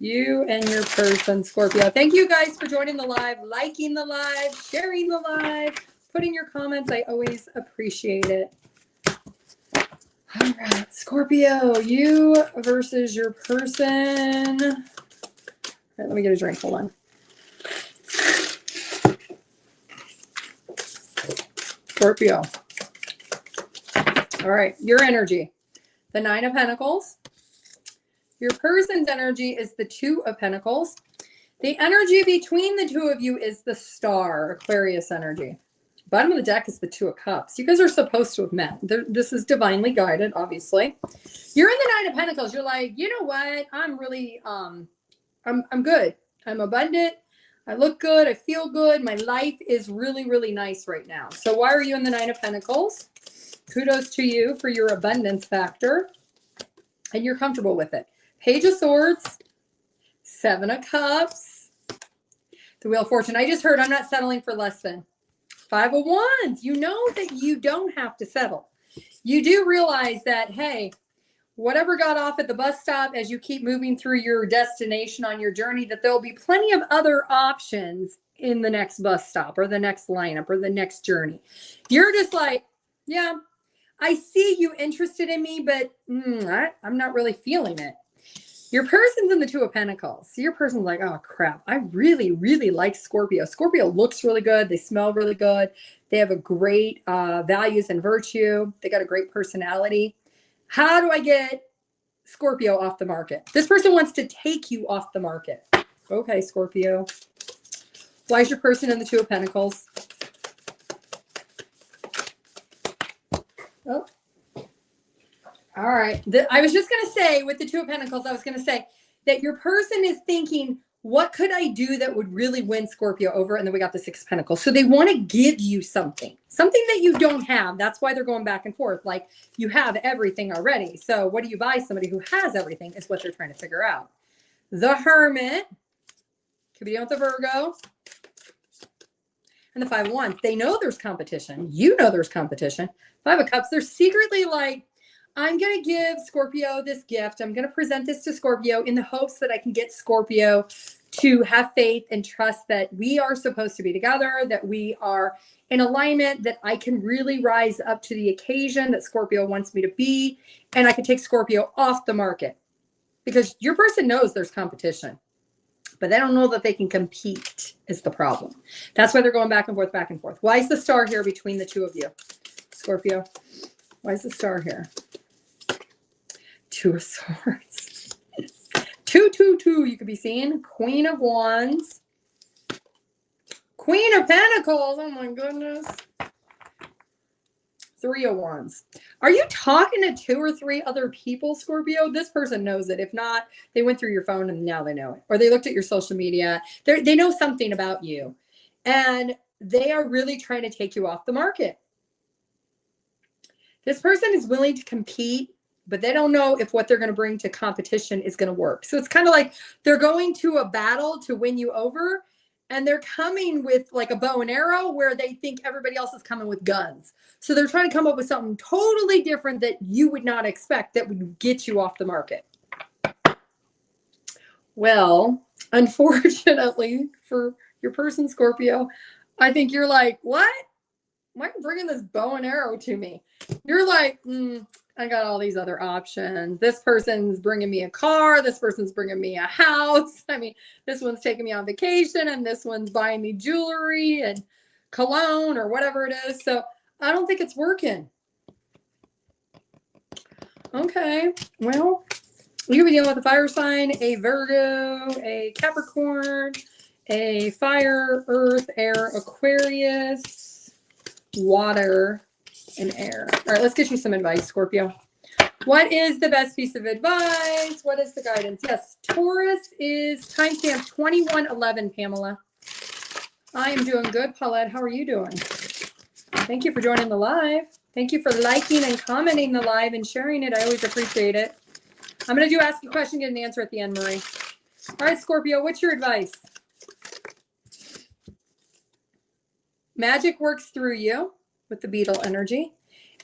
You and your person, Scorpio. Thank you guys for joining the live, liking the live, sharing the live, putting your comments. I always appreciate it. All right, Scorpio, you versus your person. All right, let me get a drink. Hold on. Scorpio. All right, your energy. The Nine of Pentacles. Your person's energy is the Two of Pentacles. The energy between the two of you is the Star, Aquarius energy. Bottom of the deck is the Two of Cups. You guys are supposed to have met. This is divinely guided, obviously. You're in the Nine of Pentacles. You're like, you know what? I'm really, I'm good. I'm abundant. I look good. I feel good. My life is really, really nice right now. So why are you in the Nine of Pentacles? Kudos to you for your abundance factor. And you're comfortable with it. Page of Swords. Seven of Cups. The Wheel of Fortune. I just heard I'm not settling for less than. Five of Wands. You know that you don't have to settle. You do realize that, hey, whatever got off at the bus stop as you keep moving through your destination on your journey, that there'll be plenty of other options in the next bus stop or the next lineup or the next journey. You're just like, yeah, I see you interested in me, but I'm not really feeling it. Your person's in the Two of Pentacles. So your person's like, oh, crap. I really, really like Scorpio. Scorpio looks really good. They smell really good. They have a great values and virtue. They got a great personality. How do I get Scorpio off the market? This person wants to take you off the market. Okay, Scorpio. Why is your person in the Two of Pentacles? Oh. All right. I was just going to say with the Two of Pentacles, I was going to say that your person is thinking, what could I do that would really win Scorpio over? And then we got the Six of Pentacles. So they want to give you something that you don't have. That's why they're going back and forth. Like you have everything already. So what do you buy somebody who has everything is what they're trying to figure out. The Hermit. Could be dealing with the Virgo. And the Five of Wands. They know there's competition. You know there's competition. Five of Cups. They're secretly like, I'm going to give Scorpio this gift. I'm going to present this to Scorpio in the hopes that I can get Scorpio to have faith and trust that we are supposed to be together, that we are in alignment, that I can really rise up to the occasion that Scorpio wants me to be, and I can take Scorpio off the market. Because your person knows there's competition, but they don't know that they can compete is the problem. That's why they're going back and forth, back and forth. Why is the Star here between the two of you? Scorpio, why is the Star here? Two of Swords. 2, 2, 2. You could be seeing Queen of Wands. Queen of Pentacles. Oh my goodness. Three of Wands. Are you talking to 2 or 3 other people, Scorpio? This person knows it. If not, they went through your phone and now they know it. Or they looked at your social media. They know something about you. And they are really trying to take you off the market. This person is willing to compete, but they don't know if what they're going to bring to competition is going to work. So it's kind of like they're going to a battle to win you over, and they're coming with like a bow and arrow where they think everybody else is coming with guns. So they're trying to come up with something totally different that you would not expect that would get you off the market. Well, unfortunately for your person, Scorpio, I think you're like, what? Why are you bringing this bow and arrow to me? You're like, I got all these other options. This person's bringing me a car. This person's bringing me a house. I mean, this one's taking me on vacation, and this one's buying me jewelry and cologne or whatever it is. So I don't think it's working. Okay, well, you could be dealing with a fire sign, a Virgo, a Capricorn, a fire, earth, air, Aquarius, water, and air. All right, let's get you some advice, Scorpio. What is the best piece of advice? What is the guidance? Yes, Taurus is timestamp 2111, Pamela. I am doing good, Paulette. How are you doing? Thank you for joining the live. Thank you for liking and commenting the live and sharing it. I always appreciate it. I'm going to do ask a question, get an answer at the end, Marie. All right, Scorpio, what's your advice? Magic works through you with the beetle energy.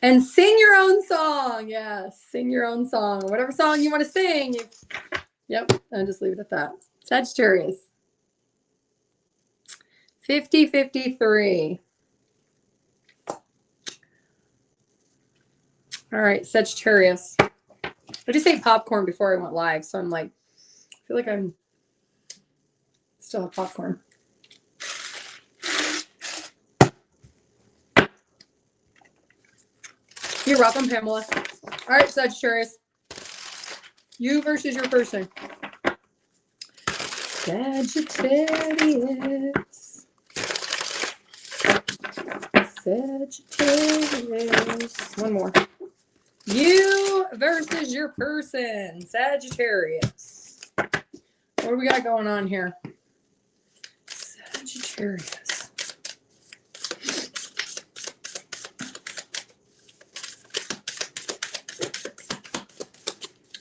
And sing your own song. Yes, sing your own song. Whatever song you want to sing. Yep, I'll just leave it at that. Sagittarius. 50-53. All right, Sagittarius. I just ate popcorn before I went live, so I'm like, I feel like I'm still have popcorn. You're welcome, Pamela. All right, Sagittarius. You versus your person. Sagittarius. Sagittarius. One more. You versus your person. Sagittarius. What do we got going on here? Sagittarius.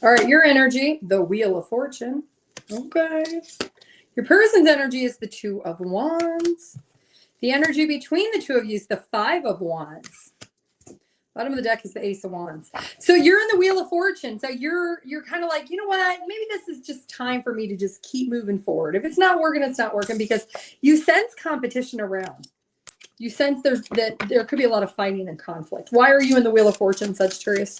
All right, your energy, the Wheel of Fortune. Okay. Your person's energy is the Two of Wands. The energy between the two of you is the Five of Wands. Bottom of the deck is the Ace of Wands. So you're in the Wheel of Fortune. So you're kind of like, you know what? Maybe this is just time for me to just keep moving forward. If it's not working, it's not working, because you sense competition around. You sense that there could be a lot of fighting and conflict. Why are you in the Wheel of Fortune, Sagittarius?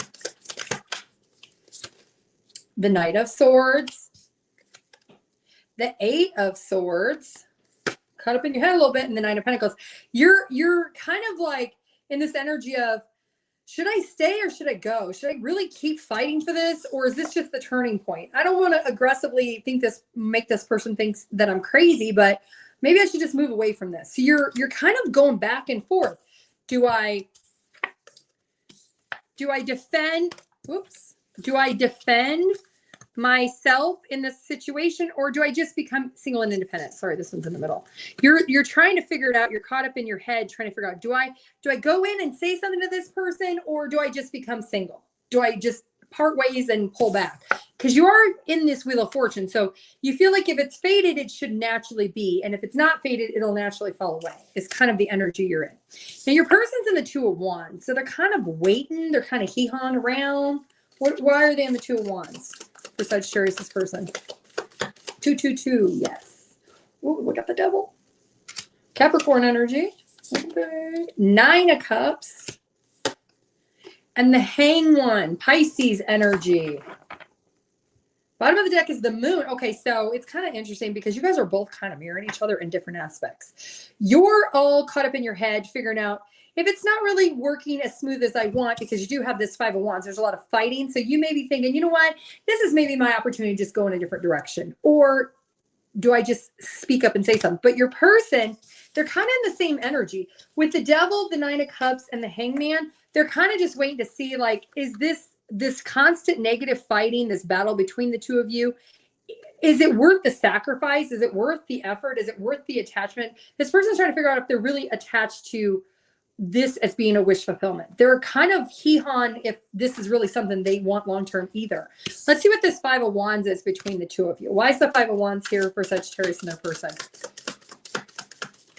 The Knight of Swords, the Eight of Swords, cut up in your head a little bit, and the Nine of Pentacles. You're kind of like in this energy of, should I stay or should I go? Should I really keep fighting for this, or is this just the turning point? I don't want to aggressively make this person think that I'm crazy, but maybe I should just move away from this. So you're kind of going back and forth. Do I defend? Whoops. Do I defend myself in this situation, or do I just become single and independent? Sorry, this one's in the middle. You're trying to figure it out. You're caught up in your head trying to figure out, do I go in and say something to this person, or do I just become single? Do I just part ways and pull back? Because you are in this Wheel of Fortune. So you feel like if it's fated, it should naturally be. And if it's not fated, it'll naturally fall away. It's kind of the energy you're in. Now your person's in the Two of Wands. So they're kind of waiting. They're kind of hee-hawing around. Why are they in the Two of Wands for Sagittarius, this person? 222, yes. Ooh, look at the devil. Capricorn energy. Okay. Nine of Cups. And the Hanged One, Pisces energy. Bottom of the deck is the Moon. Okay, so it's kind of interesting because you guys are both kind of mirroring each other in different aspects. You're all caught up in your head figuring out, if it's not really working as smooth as I want, because you do have this Five of Wands, there's a lot of fighting. So you may be thinking, you know what, this is maybe my opportunity to just go in a different direction. Or do I just speak up and say something? But your person, they're kind of in the same energy. With the Devil, the Nine of Cups, and the Hangman, they're kind of just waiting to see, like, is this constant negative fighting, this battle between the two of you, is it worth the sacrifice? Is it worth the effort? Is it worth the attachment? This person's trying to figure out if they're really attached to this as being a wish fulfillment. They're kind of hee-hawing if this is really something they want long-term either. Let's see what this Five of Wands is between the two of you. Why is the Five of Wands here for Sagittarius and their person?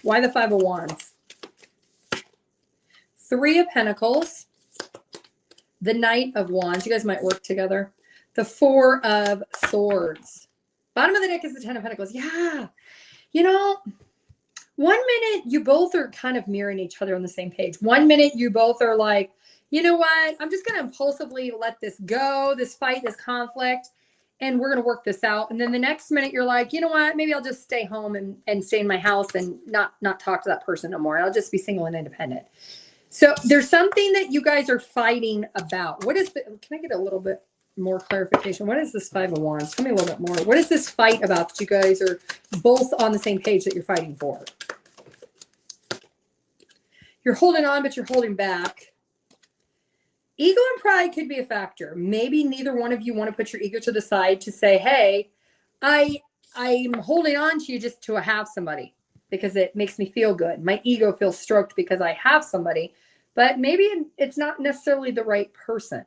Why the Five of Wands? Three of Pentacles. The Knight of Wands. You guys might work together. The Four of Swords. Bottom of the deck is the Ten of Pentacles. Yeah. You know, 1 minute you both are kind of mirroring each other on the same page. 1 minute you both are like, you know what, I'm just going to impulsively let this go, this fight, this conflict, and we're going to work this out. And then the next minute you're like, you know what, maybe I'll just stay home and stay in my house and not talk to that person no more. I'll just be single and independent. So there's something that you guys are fighting about. What is can I get a little bit more clarification? What is this Five of Wands? Tell me a little bit more. What is this fight about that you guys are both on the same page that you're fighting for? You're holding on, but you're holding back. Ego and pride could be a factor. Maybe neither one of you want to put your ego to the side to say, hey, I'm holding on to you just to have somebody because it makes me feel good. My ego feels stroked because I have somebody, but maybe it's not necessarily the right person.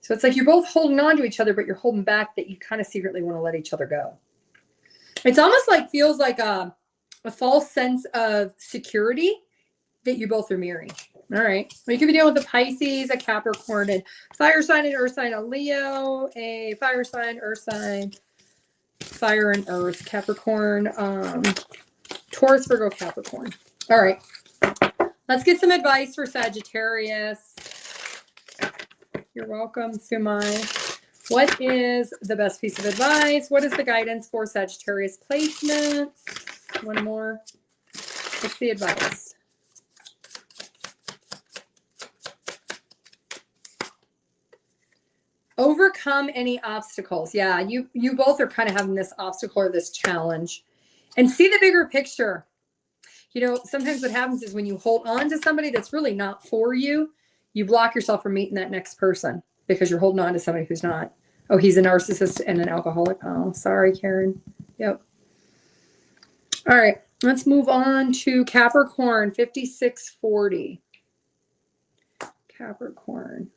So it's like you're both holding on to each other, but you're holding back that you kind of secretly want to let each other go. It's almost like feels like a false sense of security that you both are mirroring. All right. Well, you could be dealing with a Pisces, a Capricorn, and fire sign and earth sign, a Leo, a fire sign, earth sign, fire and earth, Capricorn, Taurus, Virgo, Capricorn. All right. Let's get some advice for Sagittarius. You're welcome, Sumai. What is the best piece of advice? What is the guidance for Sagittarius placements? One more. What's the advice? Overcome any obstacles. Yeah, you both are kind of having this obstacle or this challenge. And see the bigger picture. You know, sometimes what happens is when you hold on to somebody that's really not for you, you block yourself from meeting that next person because you're holding on to somebody who's not. Oh, he's a narcissist and an alcoholic. Oh, sorry, Karen. Yep. All right, let's move on to Capricorn, 5640. Capricorn.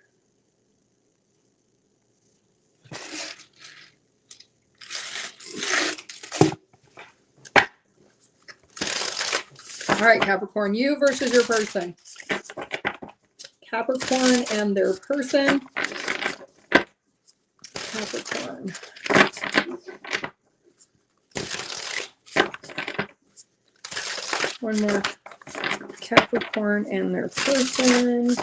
All right, Capricorn, you versus your person. Capricorn and their person. Capricorn. One more. Capricorn and their person.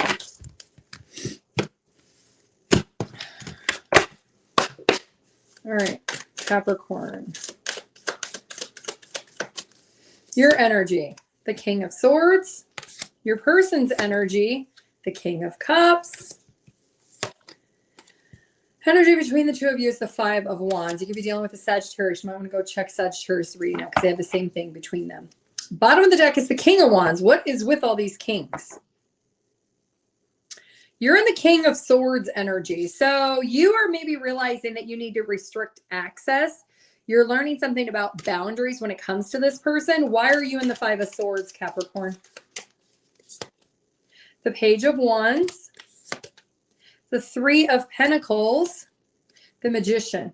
All right, Capricorn. Your energy, the King of Swords. Your person's energy, the King of Cups. Energy between the two of you is the Five of Wands. You could be dealing with a Sagittarius. You might want to go check Sagittarius reading out because they have the same thing between them. Bottom of the deck is the King of Wands. What is with all these kings? You're in the King of Swords energy. So you are maybe realizing that you need to restrict access. You're learning something about boundaries when it comes to this person. Why are you in the Five of Swords, Capricorn? The Page of Wands. The Three of Pentacles. The Magician.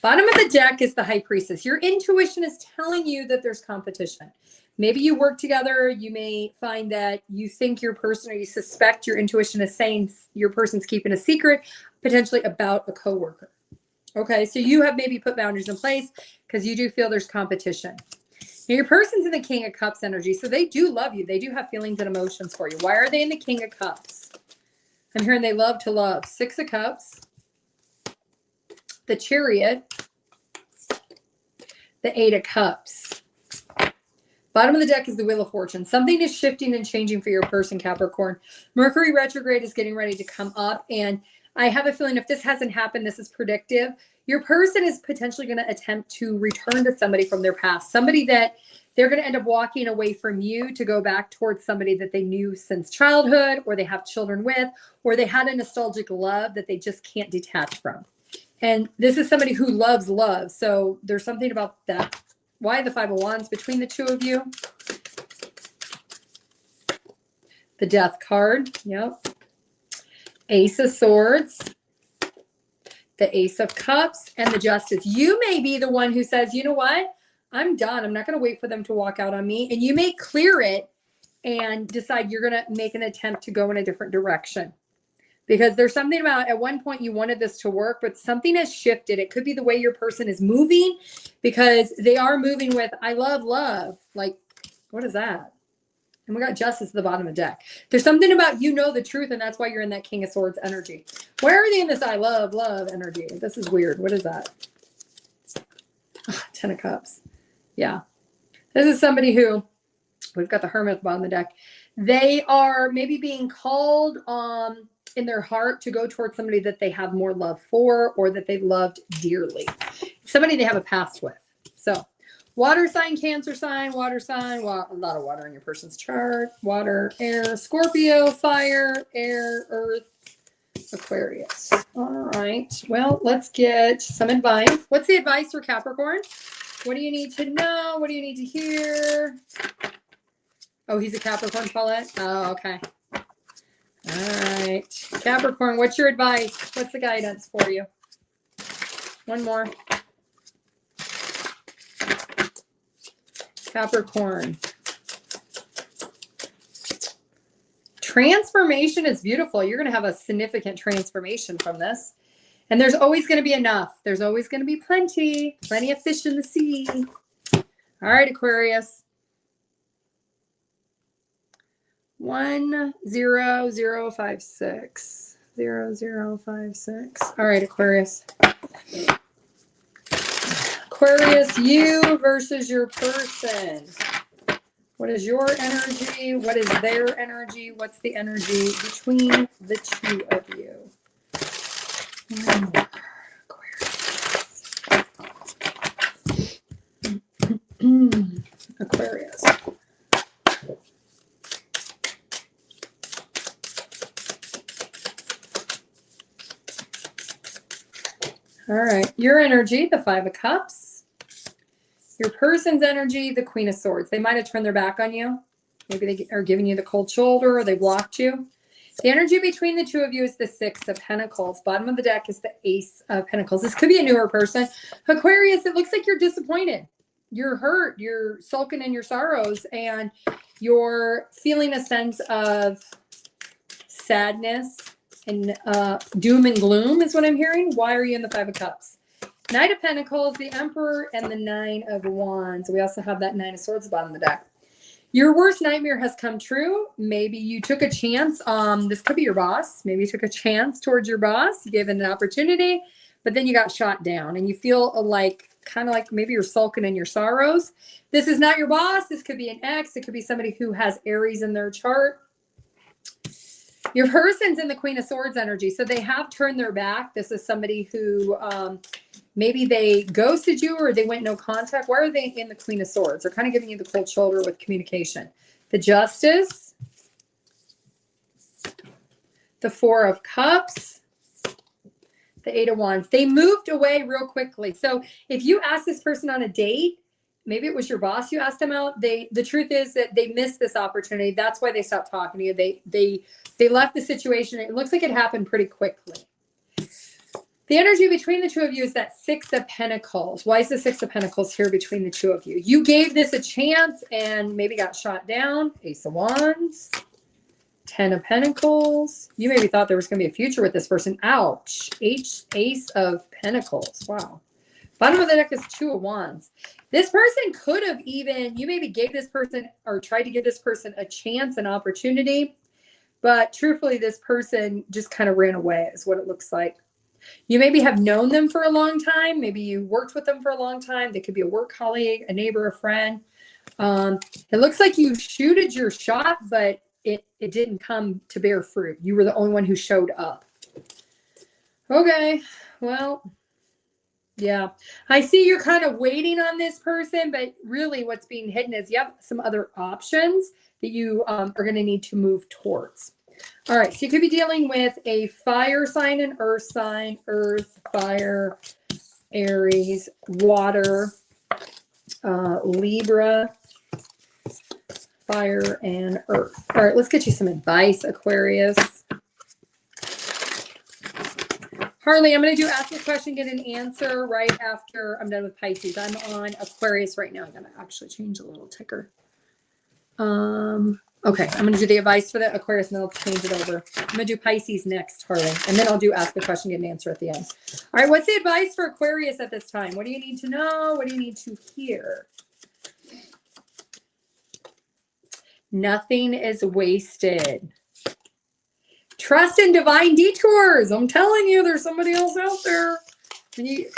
Bottom of the deck is the High Priestess. Your intuition is telling you that there's competition. Maybe you work together. You may find that you think your person or you suspect your intuition is saying your person's keeping a secret, potentially about a coworker. Okay, so you have maybe put boundaries in place because you do feel there's competition. Now, your person's in the King of Cups energy, so they do love you. They do have feelings and emotions for you. Why are they in the King of Cups? I'm hearing they love to love. Six of Cups, the Chariot, the Eight of Cups. Bottom of the deck is the Wheel of Fortune. Something is shifting and changing for your person, Capricorn. Mercury retrograde is getting ready to come up. And I have a feeling if this hasn't happened, this is predictive. Your person is potentially going to attempt to return to somebody from their past. Somebody that they're going to end up walking away from you to go back towards somebody that they knew since childhood, or they have children with, or they had a nostalgic love that they just can't detach from. And this is somebody who loves love. So there's something about that. Why the Five of Wands between the two of you? The Death card. Yep. Ace of Swords. The Ace of Cups and the Justice. You may be the one who says, you know what? I'm done. I'm not going to wait for them to walk out on me. And you may clear it and decide you're going to make an attempt to go in a different direction. Because there's something about at one point you wanted this to work, but something has shifted. It could be the way your person is moving because they are moving with, I love love. Like, what is that? And we got Justice at the bottom of the deck. There's something about you know the truth, and that's why you're in that King of Swords energy. Where are they in this I love love energy? This is weird. What is that? Oh, 10 of Cups. Yeah. This is somebody who, we've got the Hermit at the bottom of the deck. They are maybe being called in their heart to go towards somebody that they have more love for or that they've loved dearly. Somebody they have a past with. So water sign, Cancer sign, water sign, a lot of water in your person's chart. Water, air, Scorpio, fire, air, earth, Aquarius. All right. Well, let's get some advice. What's the advice for Capricorn? What do you need to know? What do you need to hear? Oh, he's a Capricorn, Paulette? Oh, okay. All right. Capricorn, what's your advice? What's the guidance for you? One more. Capricorn. Transformation is beautiful. You're going to have a significant transformation from this. And there's always going to be enough. There's always going to be plenty. Plenty of fish in the sea. All right, Aquarius. 10056. 0056. All right, Aquarius. Aquarius, you versus your person. What is your energy? What is their energy? What's the energy between the two of you? Aquarius. Aquarius. All right. Your energy, the Five of Cups. Your person's energy, the Queen of Swords. They might have turned their back on you. Maybe they are giving you the cold shoulder or they blocked you. The energy between the two of you is the Six of Pentacles. Bottom of the deck is the Ace of Pentacles. This could be a newer person. Aquarius, it looks like you're disappointed. You're hurt. You're sulking in your sorrows and you're feeling a sense of sadness and doom and gloom is what I'm hearing. Why are you in the Five of Cups? Knight of Pentacles, the Emperor, and the Nine of Wands. We also have that Nine of Swords at the bottom of the deck. Your worst nightmare has come true. Maybe you took a chance. This could be your boss. Maybe you took a chance towards your boss. You gave it an opportunity, but then you got shot down and you feel like kind of like maybe you're sulking in your sorrows. This is not your boss. This could be an ex. It could be somebody who has Aries in their chart. Your person's in the Queen of Swords energy. So they have turned their back. This is somebody who maybe they ghosted you or they went no contact. Why are they in the Queen of Swords? They're kind of giving you the cold shoulder with communication. The Justice. The Four of Cups. The Eight of Wands. They moved away real quickly. So if you ask this person on a date, maybe it was your boss you asked them out. The truth is that they missed this opportunity. That's why they stopped talking to you. They left the situation. It looks like it happened pretty quickly. The energy between the two of you is that Six of Pentacles. Why is the Six of Pentacles here between the two of you? You gave this a chance and maybe got shot down. Ace of Wands. 10 of Pentacles. You maybe thought there was going to be a future with this person. Ouch. Ace of Pentacles. Wow. Bottom of the deck is Two of Wands. This person could have even, you maybe gave this person or tried to give this person a chance, an opportunity. But truthfully, this person just kind of ran away is what it looks like. You maybe have known them for a long time. Maybe you worked with them for a long time. They could be a work colleague, a neighbor, a friend. It looks like you shooted your shot, but it didn't come to bear fruit. You were the only one who showed up. Okay, well, yeah. I see you're kind of waiting on this person, but really what's being hidden is you have some other options that you are going to need to move towards. All right, so you could be dealing with a fire sign and earth sign, earth, fire, Aries, water, Libra, fire, and earth. All right, let's get you some advice, Aquarius. Harley, I'm going to do ask a question, get an answer right after I'm done with Pisces. I'm on Aquarius right now. I'm going to actually change a little ticker. Okay, I'm going to do the advice for the Aquarius and then I'll change it over. I'm going to do Pisces next, Harley, and then I'll do ask a question, get an answer at the end. All right, what's the advice for Aquarius at this time? What do you need to know? What do you need to hear? Nothing is wasted. Trust in divine detours. I'm telling you, there's somebody else out there.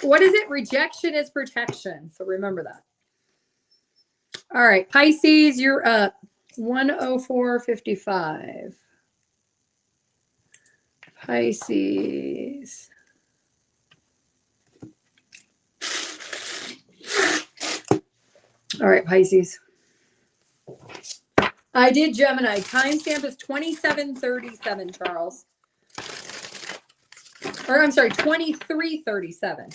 What is it? Rejection is protection. So remember that. All right, Pisces, you're up. 104.55. Pisces. All right, Pisces. I did Gemini. Timestamp is 2737, Charles. Or I'm sorry, 2337.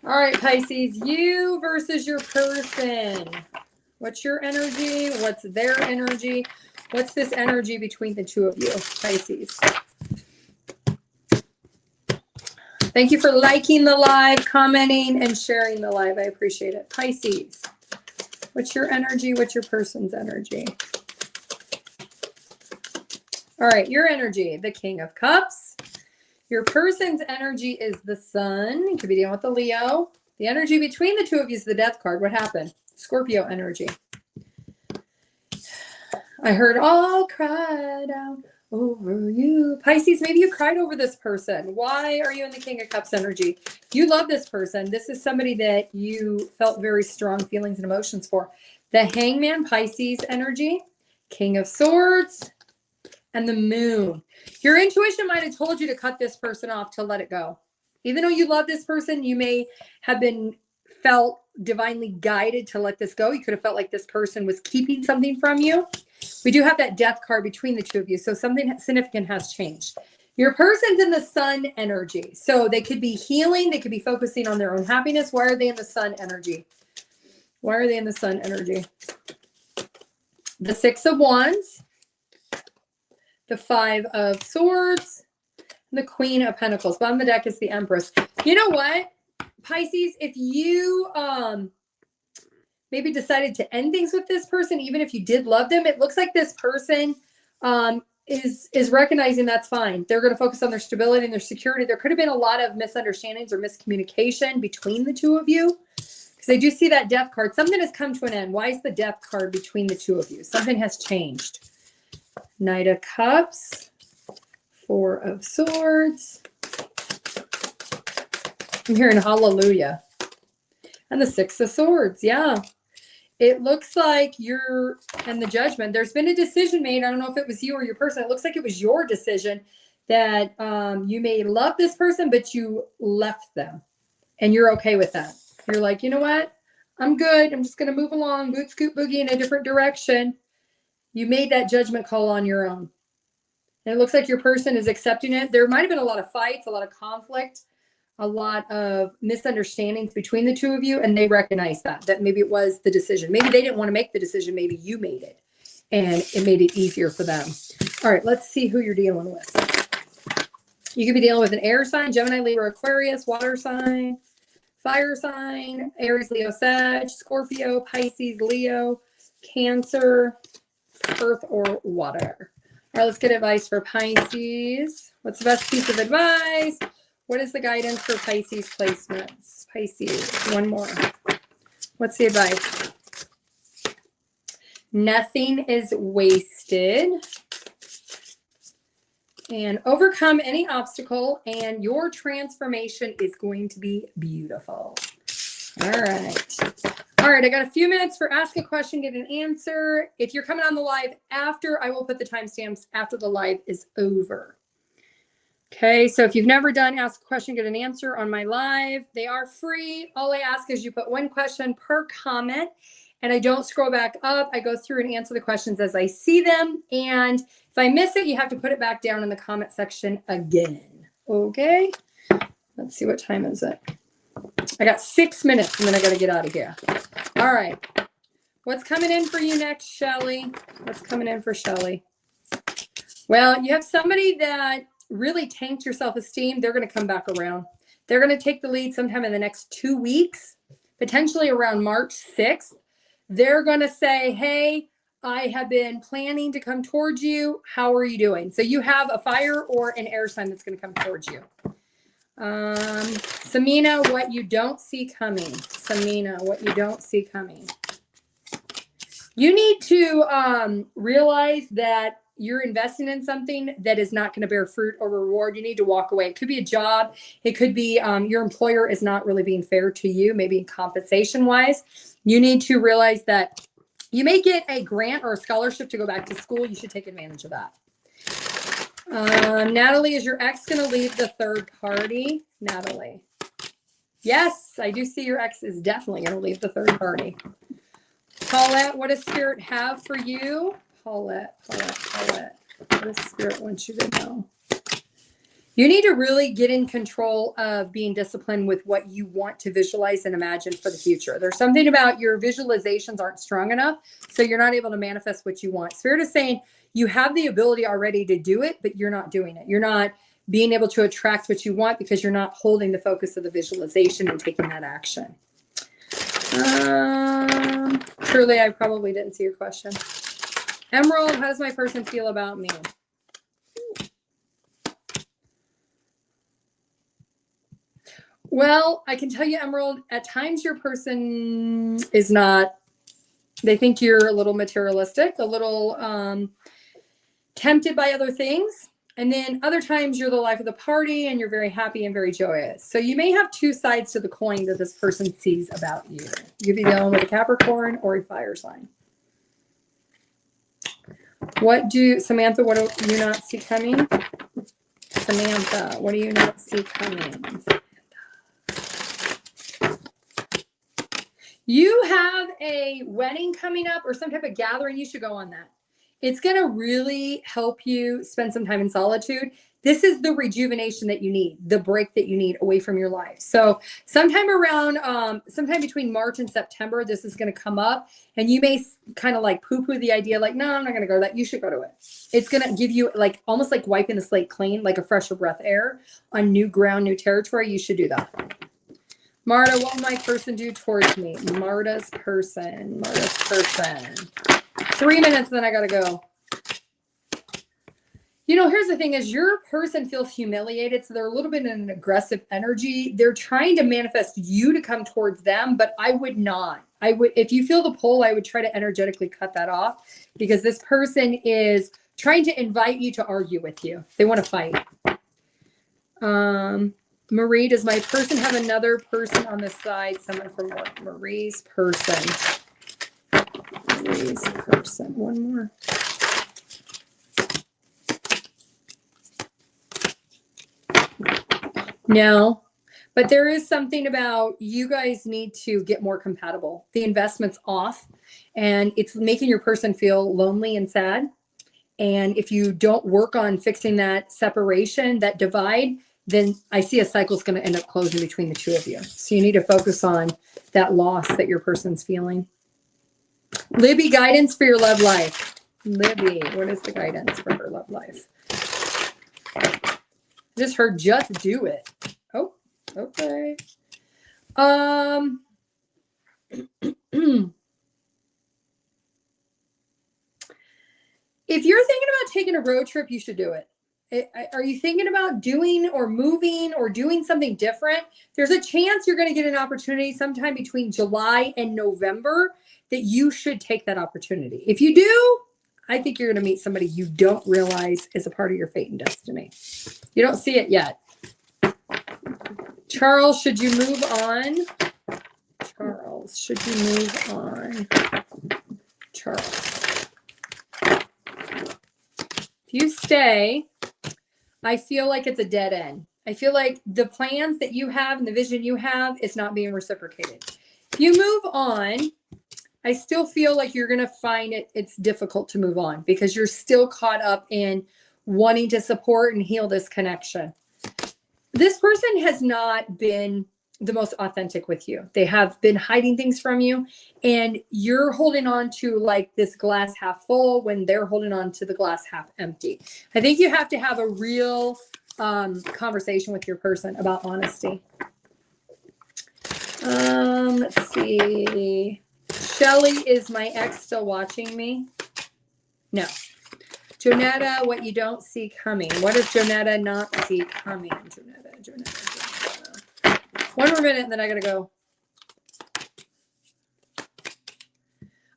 All right, Pisces, you versus your person. What's your energy? What's their energy? What's this energy between the two of you, Pisces? Thank you for liking the live, commenting, and sharing the live. I appreciate it. Pisces, what's your energy? What's your person's energy? All right, your energy, the King of Cups. Your person's energy is the Sun. You could be dealing with the Leo. The energy between the two of you is the Death card. What happened? Scorpio energy. I heard all cried out over you. Pisces, maybe you cried over this person. Why are you in the King of Cups energy? You love this person. This is somebody that you felt very strong feelings and emotions for. The Hangman, Pisces energy, King of Swords, and the Moon. Your intuition might have told you to cut this person off, to let it go. Even though you love this person, you may have felt divinely guided to let this go. You could have felt like this person was keeping something from you. We do have that Death card between the two of you, so something significant has changed. Your person's in the Sun energy, so they could be healing. They could be focusing on their own happiness. Why are they in the Sun energy? Why are they in the Sun energy? The Six of Wands, the Five of Swords, and the Queen of Pentacles. Bottom of the deck is the Empress. You know what, Pisces, if you maybe decided to end things with this person, even if you did love them, it looks like this person is recognizing that's fine. They're going to focus on their stability and their security. There could have been a lot of misunderstandings or miscommunication between the two of you, because I do see that Death card. Something has come to an end. Why is the Death card between the two of you? Something has changed. Knight of Cups, Four of Swords. I'm hearing hallelujah. And the Six of Swords. Yeah. It looks like you're in the Judgment. There's been a decision made. I don't know if it was you or your person. It looks like it was your decision that you may love this person, but you left them. And you're okay with that. You're like, you know what? I'm good. I'm just going to move along, boot, scoot, boogie in a different direction. You made that judgment call on your own. And it looks like your person is accepting it. There might have been a lot of fights, a lot of conflict, a lot of misunderstandings between the two of you, and they recognize that maybe it was the decision. Maybe they didn't want to make the decision. Maybe you made it, and it made it easier for them. All right, let's see who you're dealing with. You could be dealing with an air sign, Gemini, Libra, Aquarius, water sign, fire sign, Aries, Leo, Sag, Scorpio, Pisces, Leo, Cancer, earth, or water. All right, let's get advice for Pisces. What's the best piece of advice? What is the guidance for Pisces placements? Pisces, one more. What's the advice? Nothing is wasted. And overcome any obstacle, and your transformation is going to be beautiful. All right. All right, I got a few minutes for ask a question, get an answer. If you're coming on the live after, I will put the timestamps after the live is over. Okay, so if you've never done ask a question, get an answer on my live, they are free. All I ask is you put one question per comment, and I don't scroll back up. I go through and answer the questions as I see them. And if I miss it, you have to put it back down in the comment section again. Okay, let's see, what time is it? I got 6 minutes and then I got to get out of here. All right, what's coming in for you next, Shelly? What's coming in for Shelly? Well, you have somebody that really tanked your self-esteem. They're going to come back around. They're going to take the lead sometime in the next 2 weeks, potentially around March 6th. They're going to say, hey, I have been planning to come towards you. How are you doing? So you have a fire or an air sign that's going to come towards you. Samina, what you don't see coming. Samina, what you don't see coming. You need to realize that you're investing in something that is not going to bear fruit or reward. You need to walk away. It could be a job. It could be your employer is not really being fair to you, maybe compensation wise. You need to realize that you may get a grant or a scholarship to go back to school. You should take advantage of that. Natalie, is your ex going to leave the third party? Natalie. Yes, I do see your ex is definitely going to leave the third party. Paulette, what does Spirit have for you? Paulette. What does Spirit want you to know? You need to really get in control of being disciplined with what you want to visualize and imagine for the future. There's something about your visualizations aren't strong enough, so you're not able to manifest what you want. Spirit is saying you have the ability already to do it, but you're not doing it. You're not being able to attract what you want because you're not holding the focus of the visualization and taking that action. Truly, I probably didn't see your question. Emerald, how does my person feel about me? Well, I can tell you, Emerald, at times your person is not, they think you're a little materialistic, a little tempted by other things. And then other times you're the life of the party and you're very happy and very joyous. So you may have two sides to the coin that this person sees about you. You could be dealing with a Capricorn or a fire sign. Samantha, what do you not see coming? Samantha, what do you not see coming? You have a wedding coming up or some type of gathering. You should go on that. It's going to really help you spend some time in solitude. This is the rejuvenation that you need, the break that you need away from your life. So sometime between March and September, this is going to come up and you may kind of like poo-poo the idea like, no, I'm not going to go to that. You should go to it. It's going to give you like almost like wiping the slate clean, like a fresher breath air on new ground, new territory. You should do that. Marta, what will my person do towards me? Marta's person. 3 minutes, then I got to go. You know, here's the thing is your person feels humiliated. So they're a little bit in an aggressive energy. They're trying to manifest you to come towards them, but I would not. If you feel the pull, I would try to energetically cut that off because this person is trying to invite you to argue with you. They want to fight. Marie, does my person have another person on the side? Someone from work. Marie's person. One more. No, but there is something about you guys need to get more compatible. The investment's off and it's making your person feel lonely and sad. And if you don't work on fixing that separation, that divide, then I see a cycle is going to end up closing between the two of you. So you need to focus on that loss that your person's feeling. Libby, guidance for your love life. Libby, what is the guidance for her love life? Just heard just do it. Oh, okay. If you're thinking about taking a road trip, you should do it. Are you thinking about doing or moving or doing something different? There's a chance you're going to get an opportunity sometime between July and November that you should take that opportunity. If you do, I think you're going to meet somebody you don't realize is a part of your fate and destiny. You don't see it yet. Charles, should you move on? Charles, should you move on? Charles. If you stay, I feel like it's a dead end. I feel like the plans that you have and the vision you have is not being reciprocated. If you move on, I still feel like you're going to find it's difficult to move on because you're still caught up in wanting to support and heal this connection. This person has not been the most authentic with you. They have been hiding things from you and you're holding on to like this glass half full when they're holding on to the glass half empty. I think you have to have a real conversation with your person about honesty. Let's see. Shelly, is my ex still watching me? No. Jonetta, what you don't see coming. What does Jonetta not see coming? Jonetta. One more minute and then I gotta go.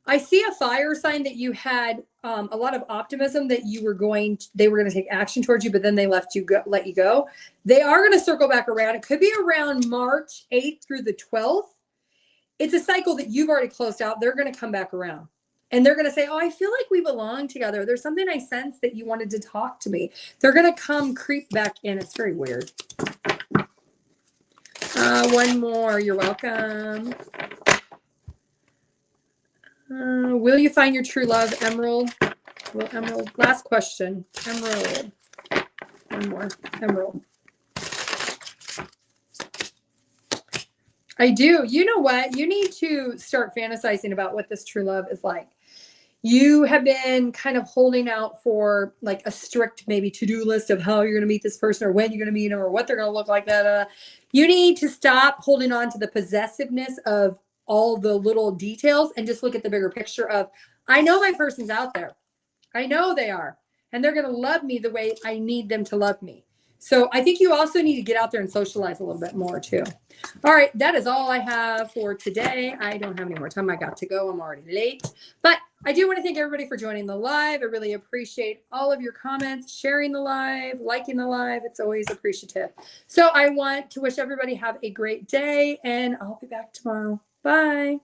I see a fire sign that you had a lot of optimism that they were going to take action towards you, but then they let you go. They are going to circle back around. It could be around March 8th through the 12th. It's a cycle that you've already closed out. They're going to come back around and they're going to say, oh, I feel like we belong together. There's something I sense that you wanted to talk to me. They're going to come creep back in. It's very weird. One more. You're welcome. Will you find your true love, Emerald? Well, Emerald. Last question. Emerald. One more. Emerald. I do. You know what? You need to start fantasizing about what this true love is like. you have been kind of holding out for like a strict maybe to-do list of how you're going to meet this person or when you're going to meet them or what they're going to look like, you need to stop holding on to the possessiveness of all the little details and just look at the bigger picture of, I know my person's out there. I know they are. And they're going to love me the way I need them to love me. So I think you also need to get out there and socialize a little bit more too. All right, that is all I have for today. I don't have any more time. I got to go. I'm already late. But I do want to thank everybody for joining the live. I really appreciate all of your comments, sharing the live, liking the live. It's always appreciative. So I want to wish everybody have a great day, and I'll be back tomorrow. Bye.